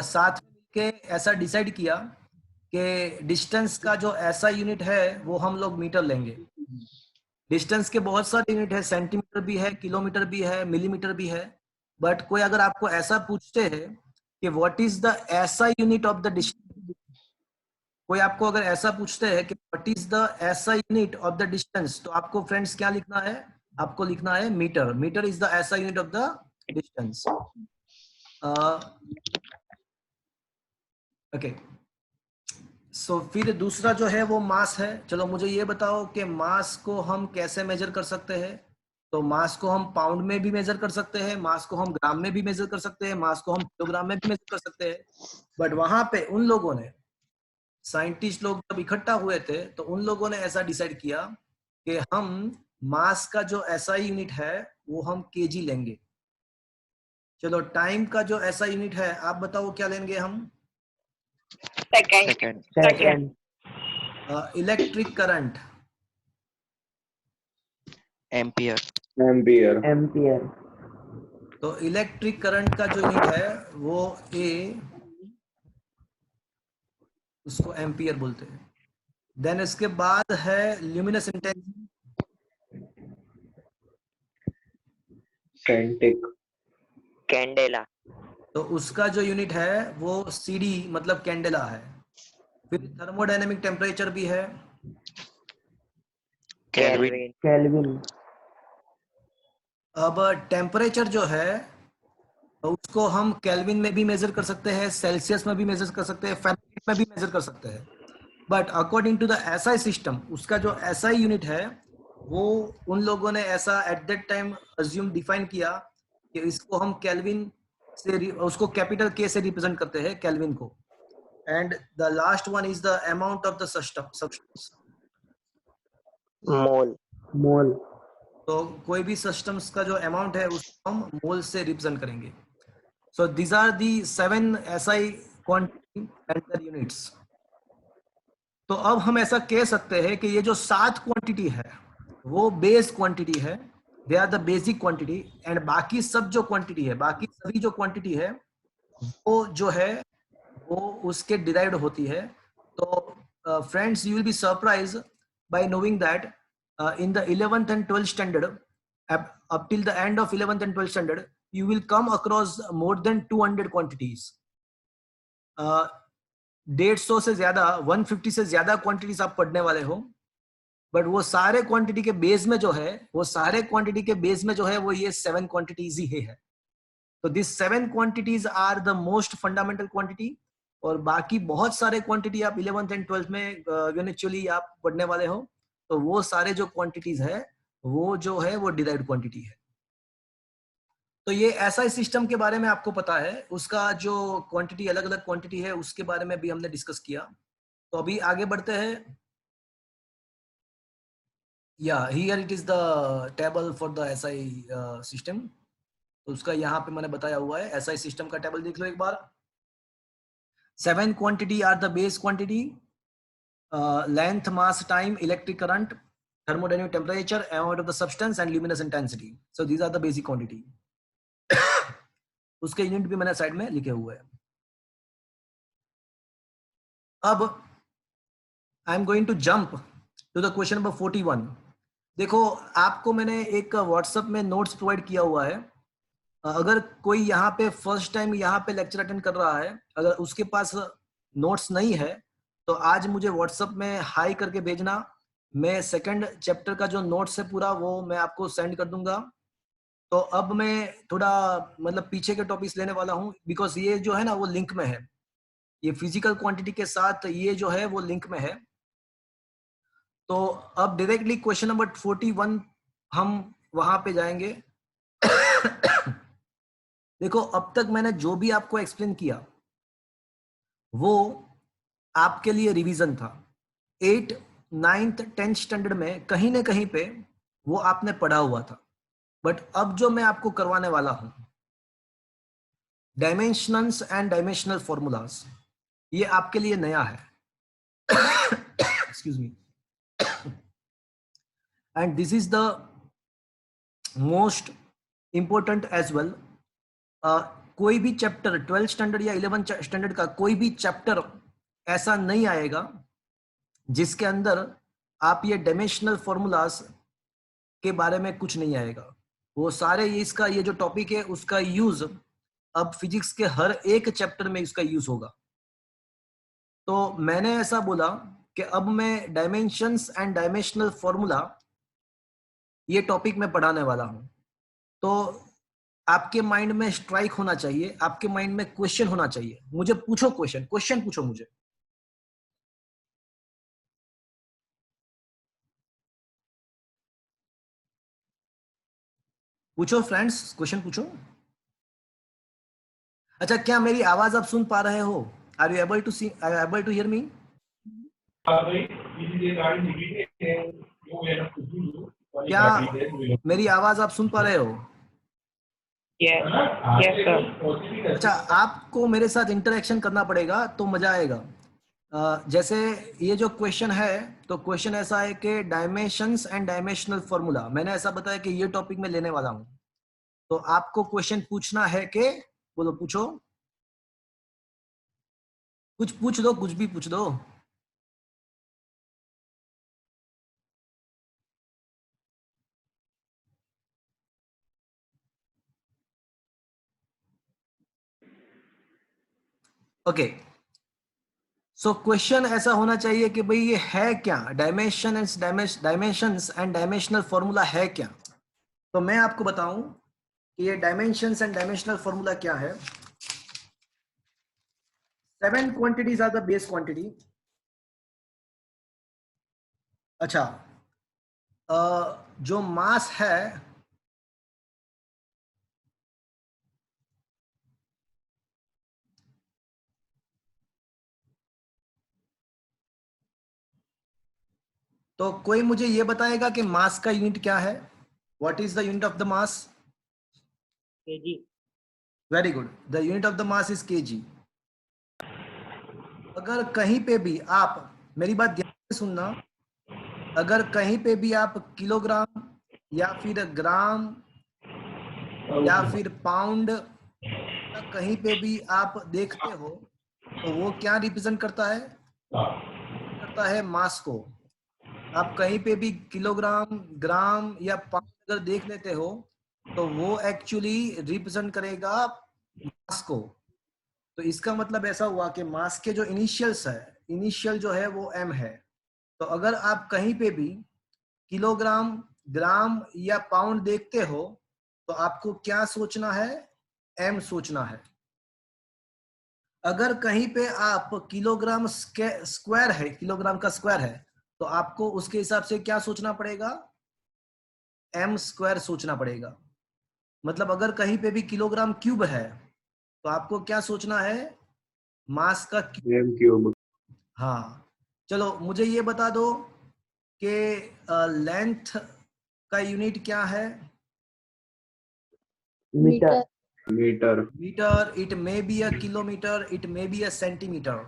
साथ में मिलके ऐसा डिसाइड किया कि डिस्टेंस का जो ऐसा यूनिट है वो हम लोग मीटर लेंगे। डिस्टेंस के बहुत सारे यूनिट है, सेंटीमीटर भी है, किलोमीटर भी है, मिलीमीटर भी है। बट कोई अगर आपको ऐसा पूछते हैं कि व्हाट इज द ऐसा यूनिट ऑफ द डिस्टेंस, कोई आपको अगर ऐसा पूछते हैं कि व्हाट इज द ऐसा यूनिट ऑफ द डिस्टेंस, तो आपको फ्रेंड्स क्या लिखना है? आपको लिखना है मीटर। मीटर इज द ऐसा unit of the distance. Okay, so फिर दूसरा जो है वो मास है। चलो मुझे ये बताओ कि मास को हम कैसे मेजर कर सकते हैं? तो मास को हम पाउंड में भी मेजर कर सकते हैं, मास को हम ग्राम में भी मेजर कर सकते हैं, मास को हम किलोग्राम में भी मेजर कर सकते हैं। बट वहां पे उन लोगों ने, साइंटिस्ट लोग जब इकट्ठा हुए थे तो उन लोगों ने ऐसा डिसाइड किया कि हम मास का जो SI यूनिट है वो हम kg लेंगे। चलो टाइम का जो SI यूनिट है आप बताओ क्या लेंगे हम? सेकंड। Electric current, ampere. तो इलेक्ट्रिक करंट का जो यूनिट है वो A, उसको एम्पियर बोलते हैं। देन इसके बाद है ल्यूमिनस इंटेंसिटी, Centric. Candela. तो उसका जो यूनिट है वो CD मतलब कैंडेला है। फिर थर्मोडायनेमिक टेम्परेचर भी है, केल्विन। अब टेम्परेचर जो है उसको हम केल्विन में भी मेजर कर सकते हैं, सेल्सियस में भी मेजर कर सकते हैं, फ़ारेनहाइट में भी मेजर कर सकते हैं। But according to the SI system उसका जो SI यूनिट है वो उन लोगों ने ऐसा at that time assume define किया कि इसको हम केल्विन से, उसको कैपिटल K से रिप्रेजेंट करते हैं केल्विन को। And the last one is the amount of the substance, Mole. तो कोई भी सब्सटेंस का जो अमाउंट है उसको हम मोल से रिप्रेजेंट करेंगे। So these are the 7 SI quantity and their units. तो अब हम ऐसा कह सकते हैं कि ये जो 7 क्वांटिटी है वो बेस क्वांटिटी है, they are the basic quantity, and बाकी सब जो क्वांटिटी है, बाकी सभी जो क्वांटिटी है वो जो है वो उसके डिराइव्ड होती है। तो friends, you will be surprise by knowing that in the 11th and 12th standard, up till the end of 11th and 12th standard, you will come across more than 200 quantities. 150 से ज्यादा, 150 से ज्यादा क्वांटिटीज आप पढ़ने वाले हो। बट वो सारे क्वांटिटी के बेस में जो है, वो सारे क्वांटिटी के बेस में जो है वो ये 7 क्वांटिटीज ही है। तो this 7 quantities are the most fundamental quantity, और बाकी बहुत सारे क्वांटिटी आप 11th एंड 12th में इवेंचुअली आप पढ़ने वाले हो, तो वो सारे जो क्वांटिटीज है वो जो है वो डिराइव्ड क्वांटिटी है। तो ये SI सिस्टम के बारे में आपको पता है, उसका जो क्वांटिटी अलग अलग क्वांटिटी है उसके बारे में भी हमने डिस्कस किया। तो अभी आगे बढ़ते हैं। या here it is the table for the SI system. तो उसका यहाँ पे मैंने बताया हुआ है, SI सिस्टम का टेबल देख लो एक बार। 7 quantity are the base quantity, length, mass, time, electric current, thermodynamic temperature, amount of the substance and luminous intensity. So these are the basic quantity. उसके यूनिट भी मैंने साइड में लिखे हुए हैं। अब I am going to jump to the question number 41। देखो, आपको मैंने एक व्हाट्सएप में नोट्स प्रोवाइड किया हुआ है। अगर कोई यहाँ पे फर्स्ट टाइम यहाँ पे लेक्चर अटेंड कर रहा है, अगर उसके पास नोट्स नहीं है तो आज मुझे व्हाट्सएप में हाई करके भेजना। मैं सेकंड चैप्टर का जो नोट्स है पूरा वो मैं आपको सेंड कर दूंगा। तो अब मैं थोड़ा मतलब पीछे के टॉपिक्स लेने वाला हूँ, बिकॉज ये जो है ना वो लिंक में है, ये फिजिकल क्वांटिटी के साथ ये जो है वो लिंक में है। तो अब डायरेक्टली क्वेश्चन नंबर 41 हम वहां पे जाएंगे। देखो, अब तक मैंने जो भी आपको एक्सप्लेन किया वो आपके लिए रिवीजन था। 8th, 9th, 10th स्टैंडर्ड में कहीं ना कहीं पे वो आपने पढ़ा हुआ था, बट अब जो मैं आपको करवाने वाला हूं, डायमेंशंस एंड डायमेंशनल फॉर्मूलाज, ये आपके लिए नया है। Excuse me. And this is the most important as well. कोई भी चैप्टर 12th स्टैंडर्ड या 11th स्टैंडर्ड का कोई भी चैप्टर ऐसा नहीं आएगा जिसके अंदर आप ये डायमेंशनल फॉर्मूलाज के बारे में कुछ नहीं आएगा। वो सारे इसका ये जो टॉपिक है उसका यूज अब फिजिक्स के हर एक चैप्टर में इसका यूज होगा। तो मैंने ऐसा बोला कि अब मैं डायमेंशंस एंड डायमेंशनल फॉर्मूला ये टॉपिक में पढ़ाने वाला हूं। तो आपके माइंड में स्ट्राइक होना चाहिए, आपके माइंड में क्वेश्चन होना चाहिए। मुझे पूछो क्वेश्चन पूछो मुझे। पूछो फ्रेंड्स, क्वेश्चन पूछो। अच्छा, क्या मेरी आवाज आप सुन पा रहे हो? Are you able to see, are you able to hear me? क्या मेरी आवाज आप सुन पा रहे हो? Yes, yes, sir. अच्छा, आपको मेरे साथ इंटरेक्शन करना पड़ेगा तो मजा आएगा। जैसे ये जो क्वेश्चन है, तो क्वेश्चन ऐसा है कि डायमेंशंस एंड डायमेंशनल फॉर्मूला, मैंने ऐसा बताया कि ये टॉपिक में लेने वाला हूं। तो आपको क्वेश्चन पूछना है कि बोलो, पूछो, कुछ पूछ दो, कुछ भी पूछ दो। ओके, सो क्वेश्चन ऐसा होना चाहिए कि भाई ये है क्या, डायमेंशंस एंड डायमेंशनल फॉर्मूला है क्या। तो मैं आपको बताऊं कि ये डायमेंशंस एंड डायमेंशनल फॉर्मूला क्या है। 7 quantities are the base quantity. अच्छा, जो मास है तो कोई मुझे ये बताएगा कि मास का यूनिट क्या है? What is the unit of the mass? kg. Very good, the unit of the mass is KG. अगर कहीं पे भी आप, मेरी बात ध्यान से सुनना, अगर कहीं पे भी आप किलोग्राम या फिर ग्राम या फिर पाउंड या कहीं पे भी आप देखते हो तो वो क्या रिप्रेजेंट करता है? करता है मास को। आप कहीं पे भी किलोग्राम, ग्राम या पाउंड अगर देख लेते हो तो वो एक्चुअली रिप्रेजेंट करेगा मास को। तो इसका मतलब ऐसा हुआ कि मास के जो इनिशियल्स है, इनिशियल जो है वो m है। तो अगर आप कहीं पे भी किलोग्राम, ग्राम या पाउंड देखते हो तो आपको क्या सोचना है एम सोचना है। अगर कहीं पे आप किलोग्राम स्क्वायर है, किलोग्राम का स्क्वायर है, तो आपको उसके हिसाब से क्या सोचना पड़ेगा, एम स्क्वायर सोचना पड़ेगा। मतलब अगर कहीं पे भी किलोग्राम क्यूब है तो आपको क्या सोचना है, मास का क्यूब। M cube. हाँ, चलो मुझे ये बता दो कि लेंथ का यूनिट क्या है। Metre. Metre. Metre, it may be a kilometre, it may be a centimetre.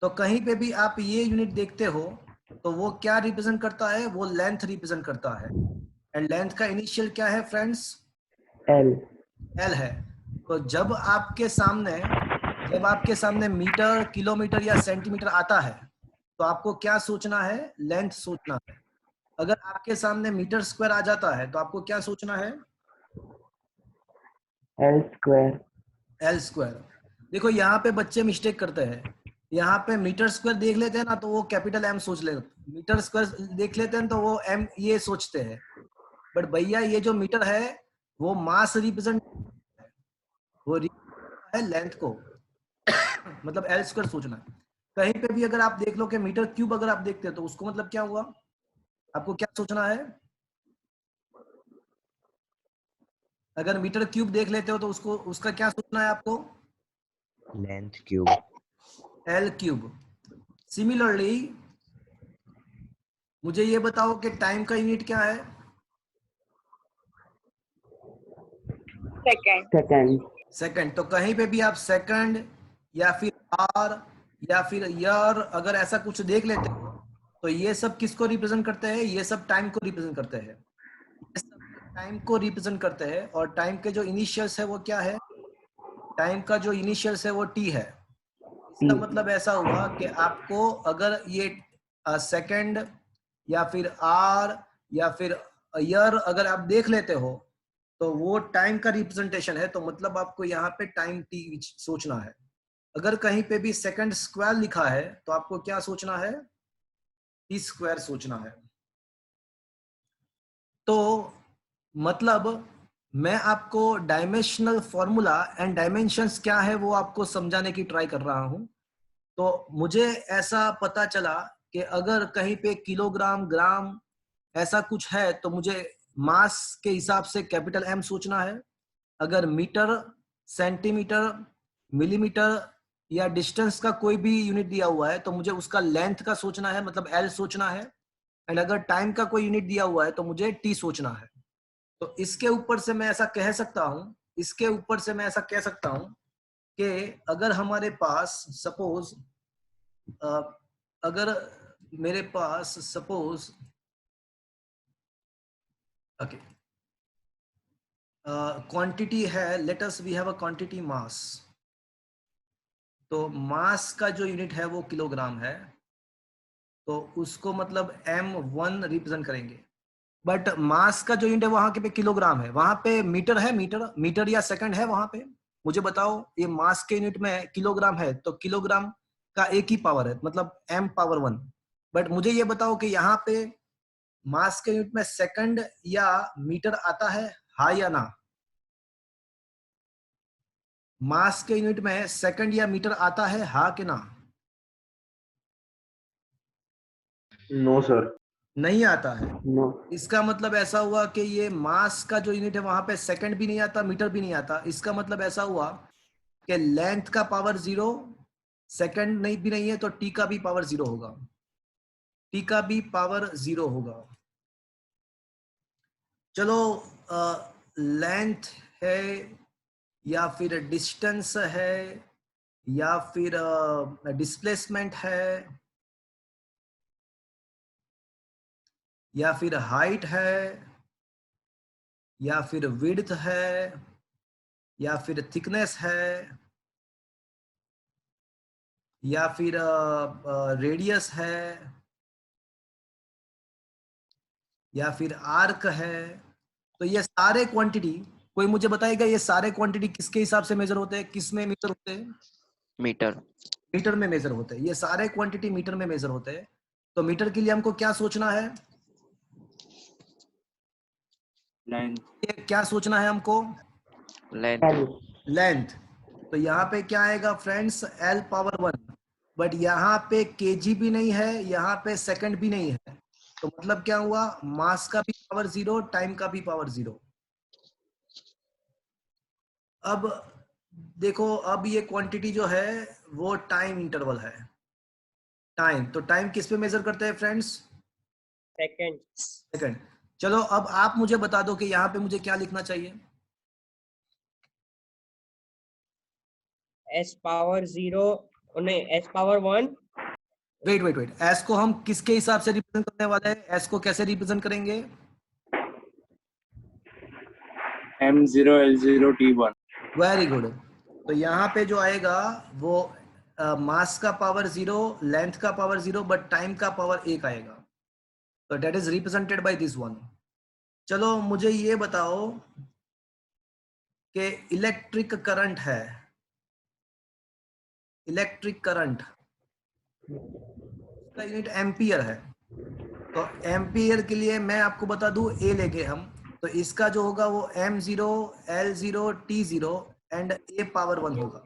तो कहीं पे भी आप ये यूनिट देखते हो तो वो क्या रिप्रेजेंट करता है, वो लेंथ रिप्रेजेंट करता है। एंड लेंथ का इनिशियल क्या है फ्रेंड्स, एल। एल है। तो जब आपके सामने मीटर, किलोमीटर या सेंटीमीटर आता है तो आपको क्या सोचना है, लेंथ सोचना है। अगर आपके सामने मीटर स्क्वायर आ जाता है तो आपको क्या सोचना है, एल स्क्वायर। L square. देखो यहाँ पे बच्चे मिस्टेक करते हैं, यहाँ पे मीटर स्क्वायर देख लेते हैं ना तो वो कैपिटल एम सोच लेते, मीटर स्क्वायर देख लेते हैं तो वो एम ये सोचते हैं। बट भैया ये जो मीटर है वो मास रिप्रेजेंट, वो है लेंथ को। मतलब एल स्क्वायर सोचना है। कहीं पे भी अगर आप देख लो कि मीटर क्यूब अगर आप देखते हो तो उसको मतलब क्या हुआ, आपको क्या सोचना है। अगर मीटर क्यूब देख लेते हो तो उसको उसका क्या सोचना है आपको, Length cube. L cube. Similarly मुझे ये बताओ कि टाइम का यूनिट क्या है, सेकंड। सेकंड। तो कहीं पे भी आप सेकंड या फिर आवर या फिर ईयर अगर ऐसा कुछ देख लेते हो तो ये सब किसको रिप्रेजेंट करते हैं, ये सब टाइम को रिप्रेजेंट करते हैं। ये सब टाइम को रिप्रेजेंट करते हैं। और टाइम के जो इनिशियल्स है वो क्या है, टाइम का जो इनिशियल्स है वो टी है। इसका मतलब ऐसा हुआ कि आपको अगर ये सेकंड या फिर आर या फिर ईयर अगर आप देख लेते हो तो वो टाइम का रिप्रेजेंटेशन है। तो मतलब आपको यहाँ पे टाइम टी सोचना है। अगर कहीं पे भी सेकंड स्क्वायर लिखा है तो आपको क्या सोचना है, टी स्क्वायर सोचना है। तो मतलब मैं आपको डायमेंशनल फॉर्मूला एंड डायमेंशंस क्या है वो आपको समझाने की ट्राई कर रहा हूं। तो मुझे ऐसा पता चला कि अगर कहीं पे किलोग्राम, ग्राम ऐसा कुछ है तो मुझे मास के हिसाब से कैपिटल एम सोचना है। अगर मीटर, सेंटीमीटर, मिलीमीटर या डिस्टेंस का कोई भी यूनिट दिया हुआ है तो मुझे उसका लेंथ का सोचना है, मतलब एल सोचना है। एंड अगर टाइम का कोई यूनिट दिया हुआ है तो मुझे टी सोचना है। तो इसके ऊपर से मैं ऐसा कह सकता हूं, इसके ऊपर से मैं ऐसा कह सकता हूं कि अगर हमारे पास सपोज अगर मेरे पास सपोज ओके क्वांटिटी है, let us we have a quantity mass. तो मास का जो यूनिट है वो किलोग्राम है, तो उसको मतलब m1 रिप्रेजेंट करेंगे। बट मास का जो यूनिट है वहां के पे किलोग्राम है, वहां पे मीटर है, मीटर या सेकंड है वहां पे। मुझे बताओ ये मास के यूनिट में किलोग्राम है तो किलोग्राम का एक ही पावर है, मतलब m⁻1। बट मुझे ये बताओ कि यहाँ पे मास के यूनिट में सेकंड या मीटर आता है, हाँ या ना। मास के यूनिट में सेकंड या मीटर आता है, हाँ कि ना। No sir. नहीं आता है। नो। इसका मतलब ऐसा हुआ कि ये मास का जो यूनिट है वहां पे सेकंड भी नहीं आता, मीटर भी नहीं आता। इसका मतलब ऐसा हुआ कि लेंथ का पावर 0, सेकंड नहीं भी नहीं है तो टी का भी पावर 0 होगा, टी का भी पावर 0 होगा। चलो लेंथ है या फिर डिस्टेंस है या फिर डिस्प्लेसमेंट है या फिर हाइट है या फिर विड्थ है या फिर थिकनेस है या फिर रेडियस है या फिर आर्क है। तो ये सारे क्वांटिटी, कोई मुझे बताएगा ये सारे क्वांटिटी किसके हिसाब से मेजर होते हैं, किस में मेजर होते हैं, मीटर। मीटर में मेजर होते हैं। ये सारे क्वांटिटी मीटर में मेजर होते हैं। तो मीटर के लिए हमको क्या सोचना है, लेंथ। ये क्या सोचना है हमको, लेंथ। एल। लेंथ, तो यहाँ पे क्या आएगा फ्रेंड्स, L पावर 1, बट यहाँ पे केजी भी नहीं है, यहाँ पे सेकंड भी नहीं है, तो मतलब क्या हुआ, मास का भी पावर 0, टाइम का भी पावर 0। अब देखो, अब ये क्वांटिटी जो है वो टाइम इंटरवल है। टाइम, तो टाइम किस पे मेजर करते हैं फ्रेंड्स, सेकंड। सेकंड। चलो अब आप मुझे बता दो कि यहाँ पे मुझे क्या लिखना चाहिए। S पावर 0 नहीं, S power 1। Wait wait wait, S को हम किसके हिसाब से रिप्रेजेंट करने वाले हैं, एस को कैसे रिप्रेजेंट करेंगे, M0 L0 T1। Very good. तो यहाँ पे जो आएगा वो मास का पावर 0, लेंथ का पावर 0, बट टाइम का पावर 1 आएगा, तो that is represented by this one. चलो मुझे ये बताओ कि इलेक्ट्रिक करंट है, इलेक्ट्रिक करंट का यूनिट एम्पियर है, तो एम्पियर के लिए मैं आपको बता दूं ए लेंगे हम, तो इसका जो होगा वो M0 L0 T0 and A power 1 होगा,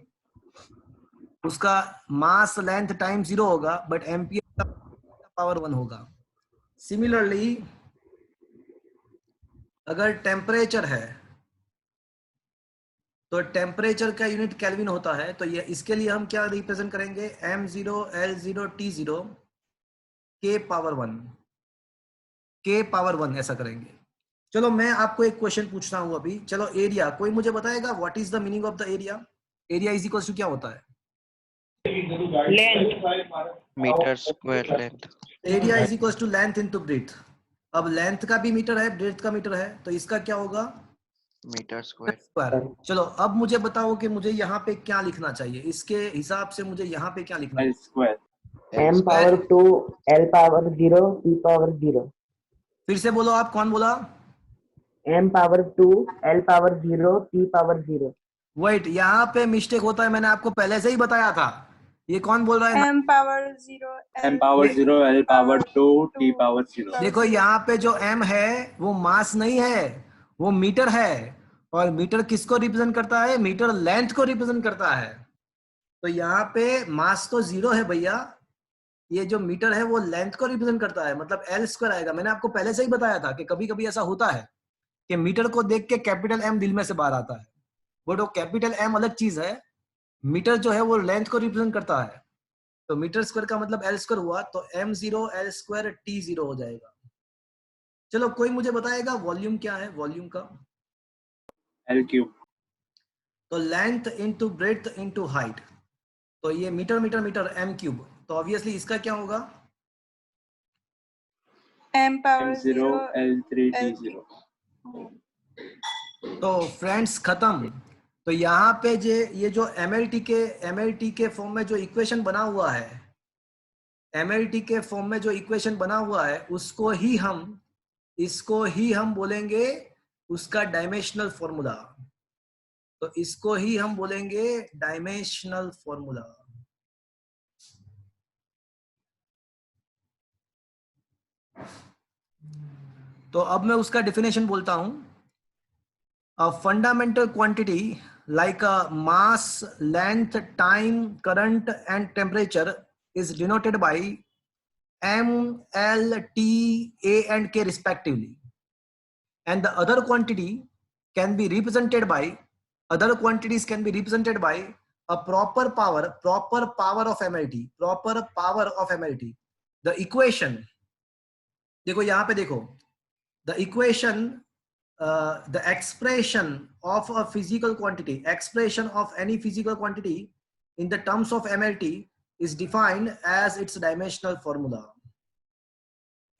उसका मास लेंथ टाइम 0 होगा, बट एम्पियर का पावर 1 होगा। सिमिलरली अगर टेम्परेचर है तो टेम्परेचर का यूनिट केल्विन होता है, तो ये इसके लिए हम क्या रिप्रेजेंट करेंगे, M0 L0 T0 K power 1, K power 1 ऐसा करेंगे। चलो मैं आपको एक क्वेश्चन पूछता हूं अभी। चलो एरिया, कोई मुझे बताएगा what is the meaning of the area, area is equal to क्या होता है, metre square length. Area is equal to length into breadth. अब लेंथ का भी मीटर है, ब्रेथ का मीटर है, तो इसका क्या होगा, मीटर स्क्वायर। स्क्वायर। चलो अब मुझे बताओ कि मुझे यहाँ पे क्या लिखना चाहिए, इसके हिसाब से मुझे यहाँ पे क्या लिखना L चाहिए, square। M power 2 L power 0 T power 0। फिर से बोलो, आप कौन बोला, M power 2 L power 0 T power 0। Wait, यहाँ पे मिस्टेक होता है, मैंने आपको पहले से ही बताया था। ये कौन बोल रहा है, M power 0 M power ये- 0 L power 2 T power 0। देखो यहाँ पे जो m है वो मास नहीं है, वो मीटर है, और मीटर किसको रिप्रेजेंट करता है, मीटर लेंथ को रिप्रेजेंट करता है। तो यहाँ पे मास तो 0 है भैया, ये जो मीटर है वो लेंथ को रिप्रेजेंट करता है, मतलब L स्क्वायर आएगा। मैंने आपको पहले से ही बताया था कि कभी कभी ऐसा होता है कि मीटर को देख के कैपिटल M दिल में से बाहर आता है, बट वो कैपिटल M अलग चीज है, मीटर जो है वो लेंथ को रिप्रेजेंट करता है। तो मीटर स्क्वायर का मतलब L स्क्वायर हुआ, तो M0 L स्क्वायर T0 हो जाएगा। चलो कोई मुझे बताएगा वॉल्यूम क्या है, वॉल्यूम का, L cube। तो length into breadth into height, तो ये metre metre metre M cube, तो ऑब्वियसली इसका क्या होगा, M power M0 0 L3 L T0। तो फ्रेंड्स खत्म। तो यहाँ पे ये जो MLT के फॉर्म में जो इक्वेशन बना हुआ है, MLT के फॉर्म में जो इक्वेशन बना हुआ है इसको ही हम बोलेंगे उसका डायमेंशनल फॉर्मूला, तो इसको ही हम बोलेंगे डायमेंशनल फॉर्मूला। तो अब मैं उसका डेफिनेशन बोलता हूं, a fundamental quantity like a mass, length, time, current and temperature is denoted by M, L, T, A and K respectively, and the other quantities can be represented by a proper power of MLT, the equation, देखो यहाँ पे देखो, the equation, the expression of a physical quantity, expression of any physical quantity in the terms of MLT is defined as its dimensional formula.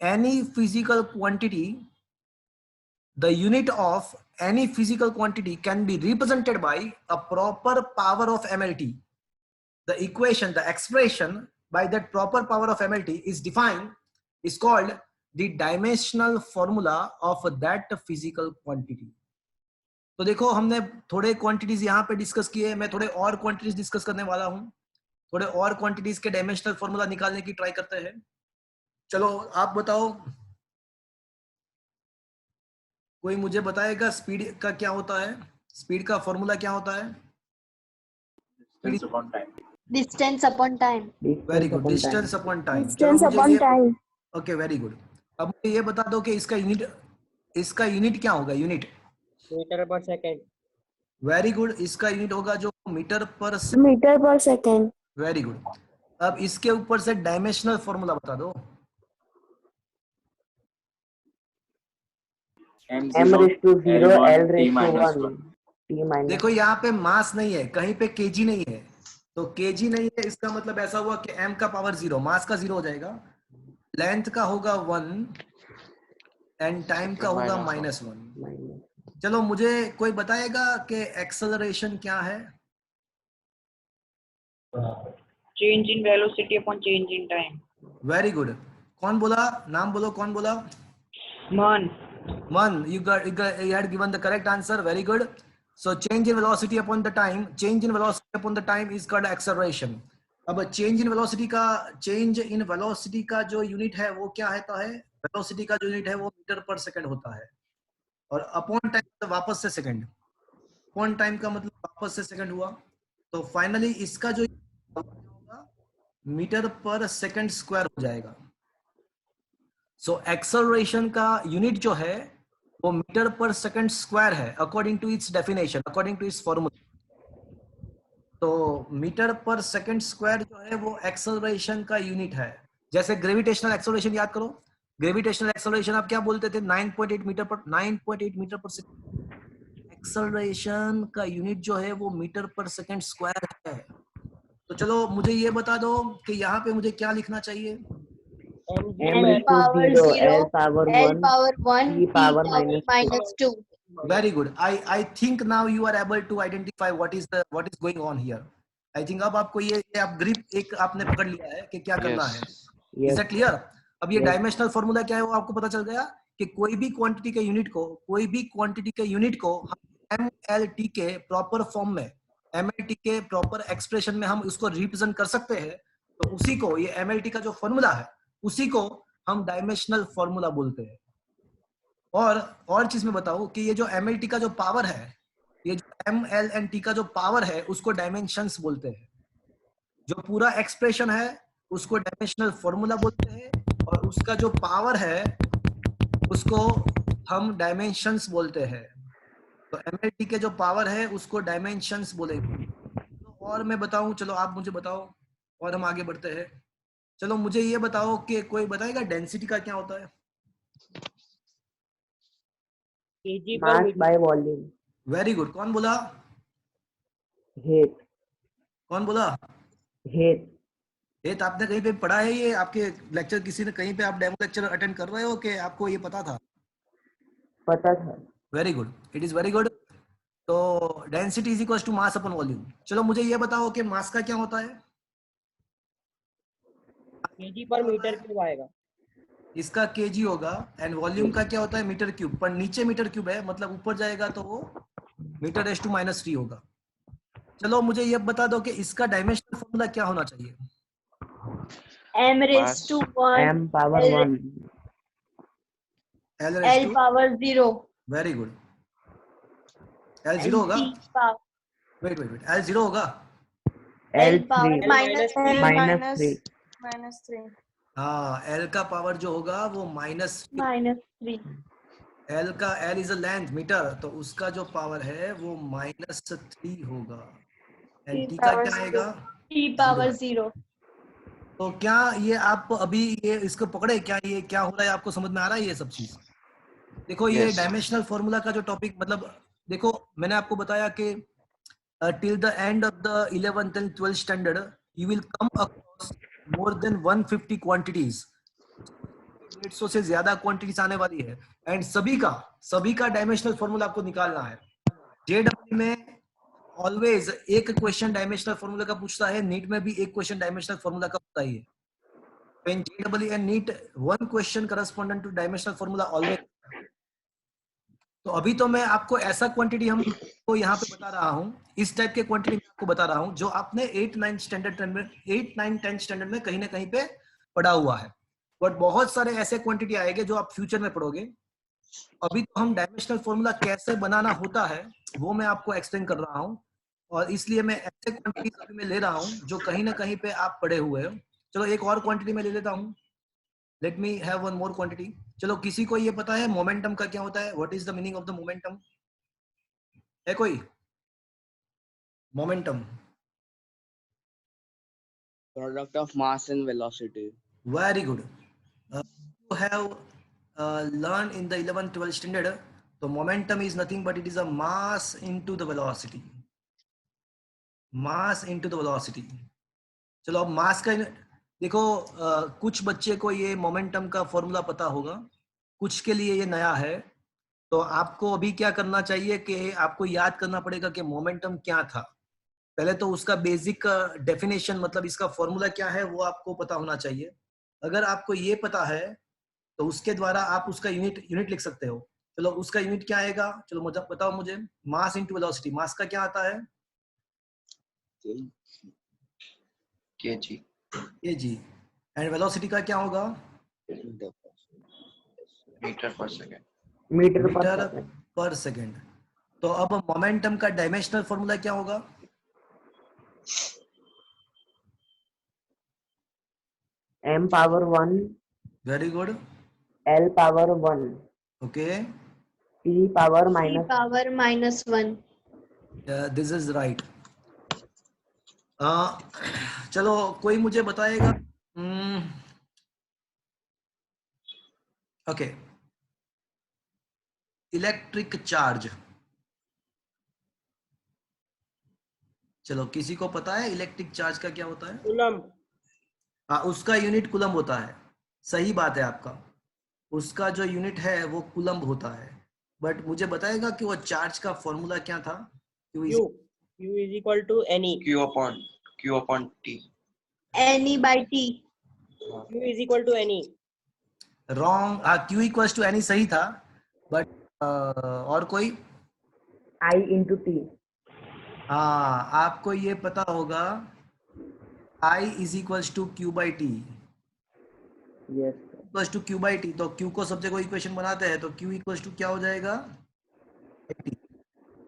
Any physical quantity, the unit of any physical quantity can be represented by a proper power of MLT. The equation, the expression by that proper power of MLT is called the dimensional formula of that physical quantity. तो देखो हमने थोड़े क्वांटिटीज यहाँ पे डिस्कस किए, मैं थोड़े और क्वांटिटीज डिस्कस करने वाला हूँ, थोड़े और क्वांटिटीज के डायमेंशनल फॉर्मूला निकालने की ट्राई करते हैं। चलो आप बताओ, कोई मुझे बताएगा स्पीड का क्या होता है, स्पीड का फॉर्मूला क्या होता है, Distance upon time. Distance upon time. Very good, distance upon time. Distance upon time. Okay, very good. अब मुझे ये बता दो कि इसका यूनिट क्या होगा? यूनिट, मीटर पर सेकेंड। वेरी गुड, इसका यूनिट होगा जो मीटर पर। Meter per second. Very good. अब इसके ऊपर से डायमेंशनल फॉर्मूला बता दो। M M zero raised to 0 L1 L T raised to minus 1 1. T minus देखो यहाँ पे मास नहीं है, कहीं पे केजी नहीं है, तो केजी नहीं है इसका मतलब ऐसा हुआ कि m का पावर 0, मास का 0 हो जाएगा, लेंथ का होगा 1 एंड टाइम का होगा -1। minus. चलो मुझे कोई बताएगा कि एक्सेलरेशन क्या है? Change in velocity upon change in time. Very good. कौन बोला? नाम बोलो, कौन बोला? Man. Man, you had given the correct answer. Very good. So change in velocity upon the time is called acceleration. अब change in velocity का जो यूनिट है वो क्या होता है? वेलोसिटी का जो यूनिट है वो मीटर पर सेकंड होता है, और अपॉन टाइम वापस से सेकंड। अपॉन टाइम का मतलब वापस से सेकंड हुआ, तो फाइनली इसका जो होगा मीटर पर सेकंड स्क्वायर हो जाएगा। सो एक्सेलरेशन का यूनिट जो है वो मीटर पर सेकंड स्क्वायर है, according to its definition, according to its formula. तो मीटर पर सेकंड स्क्वायर जो है वो एक्सेलरेशन का यूनिट है। जैसे ग्रेविटेशनल एक्सेलरेशन याद करो, ग्रेविटेशनल एक्सेलरेशन आप क्या बोलते थे? 9.8 मीटर पर सेकंड। एक्सेलरेशन का यूनिट जो है वो मीटर पर सेकंड स्क्वायर है। तो चलो मुझे ये बता दो कि यहाँ पे मुझे क्या लिखना चाहिए? M raised to 0 L power 1 T power minus 2. Very good. I think now you are able to identify what is going on here. I think अब आपको ये आप ग्रिप एक आपने पकड़ लिया है कि क्या करना है। Yes. Is that clear? अब ये Yes. डायमेंशनल फॉर्मूला क्या है वो आपको पता चल गया कि कोई भी क्वांटिटी के यूनिट को हम MLT के प्रॉपर फॉर्म में, MLT के प्रॉपर एक्सप्रेशन में हम उसको रिप्रेजेंट कर सकते हैं। तो उसी को, ये MLT का जो फॉर्मूला है उसी को हम डायमेंशनल फॉर्मूला बोलते हैं। और चीज में बताओ कि ये जो MLT का जो पावर है, ये जो ML एंड T का जो पावर है उसको डायमेंशंस बोलते हैं। जो पूरा एक्सप्रेशन है उसको डायमेंशनल फॉर्मूला बोलते हैं, और उसका जो पावर है उसको हम डायमेंशंस बोलते हैं। तो MLT के जो पावर है उसको डायमेंशंस बोलेंगे। तो और मैं बताऊं, चलो आप मुझे बताओ और हम आगे बढ़ते हैं। चलो मुझे ये बताओ कि कोई बताएगा डेंसिटी का क्या होता है? kg per Mass meter. by volume. Very good. कौन बोला? Height. कौन बोला? Height. ये तो आपने कहीं पे पढ़ा है? ये आपके लेक्चर किसी ने कहीं पे आप डेमो लेक्चर अटेंड कर रहे हो कि आपको ये पता था? पता था। Very good, it is very good. तो density is equal to mass upon volume. चलो मुझे ये बताओ कि मास का क्या होता है? kg per meter क्यूब आएगा। इसका केजी होगा, एंड वॉल्यूम का क्या होता है? Metre cube. पर नीचे मीटर क्यूब है, मतलब ऊपर जाएगा तो वो मीटर रेज़ टू -3 होगा। चलो मुझे ये बता दो कि इसका डायमेंशनल फॉर्मूला क्या होना चाहिए? M raised to 1 M power 1 L L power 0. Very good. L 0 होगा? T power वेट, L 0 होगा? L power L3 minus minus 3. -3. हाँ, L का पावर जो होगा वो -3. L का, L is a length metre, तो उसका जो पावर है वो -3 होगा। एंड T T का power क्या आएगा? T power 0. तो क्या ये आप अभी ये इसको पकड़े? क्या ये क्या हो रहा है आपको समझ में आ रहा है ये सब चीज? देखो ये Yes. डायमेंशनल फॉर्मूला का जो टॉपिक, मतलब देखो मैंने आपको बताया कि till the end of the 11th and 12th standard you will come across more than 150 quantities. 150 से ज्यादा क्वांटिटीज आने वाली है, एंड सभी का डायमेंशनल फॉर्मूला आपको निकालना है। जेडब्ल्यू में ऑलवेज एक क्वेश्चन डायमेंशनल फॉर्मूला का पूछता है, नीट में भी एक क्वेश्चन डायमेंशनल फॉर्मूला का पूछता ही है। In JEE and NEET, one question correspondent to dimensional formula always। तो अभी तो मैं आपको ऐसा क्वांटिटी हम को यहाँ पे बता रहा हूँ, इस टाइप के क्वांटिटी मैं आपको बता रहा हूँ जो आपने 8, 9 स्टैंडर्ड में कहीं ना कहीं पे पढ़ा हुआ है। बट बहुत सारे ऐसे क्वांटिटी आएंगे जो आप फ्यूचर में पढ़ोगे। अभी तो हम डायमेंशनल फॉर्मूला कैसे बनाना होता है वो मैं आपको एक्सप्लेन कर रहा हूँ। और इसलिए मैं ऐसे क्वांटिटीज अभी मैं ले रहा हूँ जो कहीं ना कहीं पे आप पढ़े हुए हो। चलो एक और क्वांटिटी में ले लेता हूँ। Let me have one more quantity. चलो किसी को ये पता है मोमेंटम का क्या होता है? What is the meaning of the momentum? है कोई? Momentum Product of mass and velocity. very good. You have learned in the 11th 12th standard. So momentum is nothing but it is a mass into the velocity. Mass into the velocity. चलो अब मास का देखो, कुछ बच्चे को ये मोमेंटम का फॉर्मूला पता होगा, कुछ के लिए ये नया है। तो आपको अभी क्या करना चाहिए कि आपको याद करना पड़ेगा कि मोमेंटम क्या था। पहले तो उसका बेसिक डेफिनेशन मतलब इसका फॉर्मूला क्या है वो आपको पता होना चाहिए। अगर आपको ये पता है तो उसके द्वारा आप उसका यूनिट लिख सकते हो। चलो उसका यूनिट क्या आएगा? चलो मुझे बताओ, मुझे मास इनटू वेलोसिटी। मास का क्या आता है? kg kg। एंड वेलोसिटी का क्या होगा? Metre per second. Metre per second. तो अब मोमेंटम का डायमेंशनल फॉर्मूला क्या होगा? m power 1 very good. l power 1 okay, t power T minus power -1. This is right. चलो कोई मुझे बताएगा। Okay, electric charge. चलो किसी को पता है इलेक्ट्रिक चार्ज का क्या होता है? कूलम। हाँ, उसका यूनिट कूलम होता है। सही बात है आपका, उसका जो यूनिट है वो कूलम होता है। बट मुझे बताएगा कि वो चार्ज का फॉर्मूला क्या था? Q is equal to NE. q upon t। NE by T. Q is equal to NE. Wrong. Q equals to NE सही था, बट और कोई? I into t. हाँ, आपको ये पता होगा I is equals to Q by T. Yes. Equals to Q by T. तो Q को सब जगह इक्वेशन बनाते हैं तो Q इक्वल्स टू क्या हो जाएगा? T।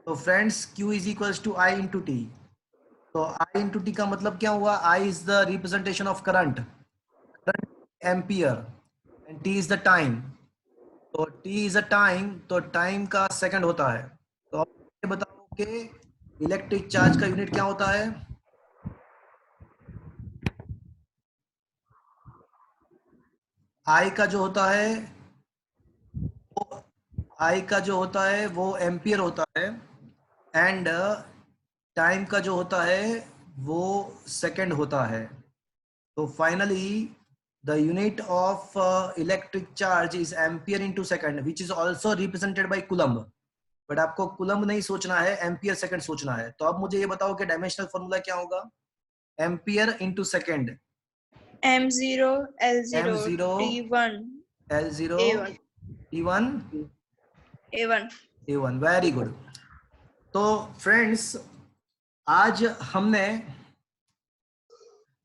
तो friends Q is equals to I into T. तो I इंटू टी का मतलब क्या हुआ? I is the representation of current, ampere, and T is the time. तो T इज अ टाइम, तो टाइम का सेकंड होता है। तो अब ये बताओ कि इलेक्ट्रिक चार्ज का यूनिट क्या होता है? I का जो होता है वो I का जो होता है वो एम्पियर होता है, एंड टाइम का जो होता है वो सेकंड होता है। तो finally the unit of electric charge is ampere into second, which is also represented by coulomb. But आपको कूलम्ब नहीं सोचना है, एम्पियर सेकंड सोचना है। तो अब मुझे ये बताओ कि डायमेंशनल फॉर्मूला क्या होगा? Ampere into second. M0 L0 M0 T1 L0 A1 T1 A1. A1। Very good. तो फ्रेंड्स आज हमने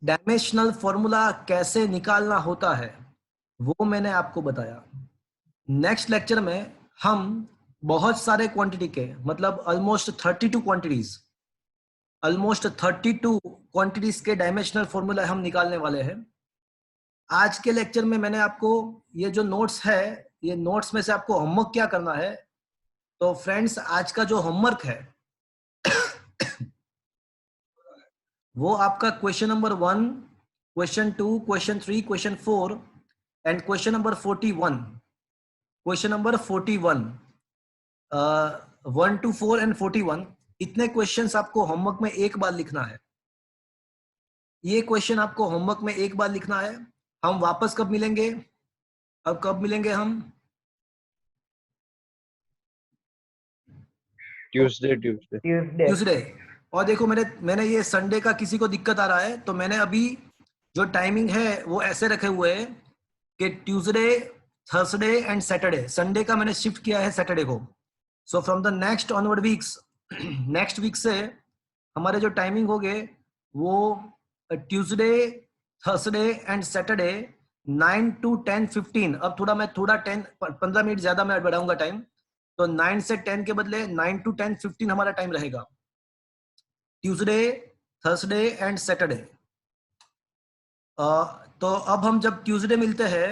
डायमेंशनल फॉर्मूला कैसे निकालना होता है वो मैंने आपको बताया। नेक्स्ट लेक्चर में हम बहुत सारे क्वांटिटी के मतलब ऑलमोस्ट 32 क्वांटिटीज, ऑलमोस्ट 32 क्वांटिटीज के डायमेंशनल फॉर्मूला हम निकालने वाले हैं। आज के लेक्चर में मैंने आपको ये जो नोट्स है, ये नोट्स में से आपको होमवर्क क्या करना है। तो फ्रेंड्स आज का जो होमवर्क है वो आपका question number 1, question 2, question 3, question 4 and question number 41। Question number 41, 1 to 4 and 41, इतने क्वेश्चंस आपको होमवर्क में एक बार लिखना है। ये क्वेश्चन आपको होमवर्क में एक बार लिखना है। हम वापस कब मिलेंगे? अब कब मिलेंगे हम? ट्यूसडे। और देखो मैंने ये संडे का किसी को दिक्कत आ रहा है तो मैंने अभी जो टाइमिंग है वो ऐसे रखे हुए हैं कि Tuesday, Thursday and Saturday. Sunday का मैंने शिफ्ट किया है सैटरडे को। So from the next onward weeks, next week से हमारे जो टाइमिंग हो गए वो Tuesday, Thursday and Saturday 9 to 10:15। अब मैं थोड़ा 15 मिनट ज्यादा मैं बढ़ाऊंगा टाइम। तो 9 से 10 के बदले 9 to 10:15 हमारा टाइम रहेगा। Tuesday, Thursday and Saturday. तो अब हम जब ट्यूसडे मिलते हैं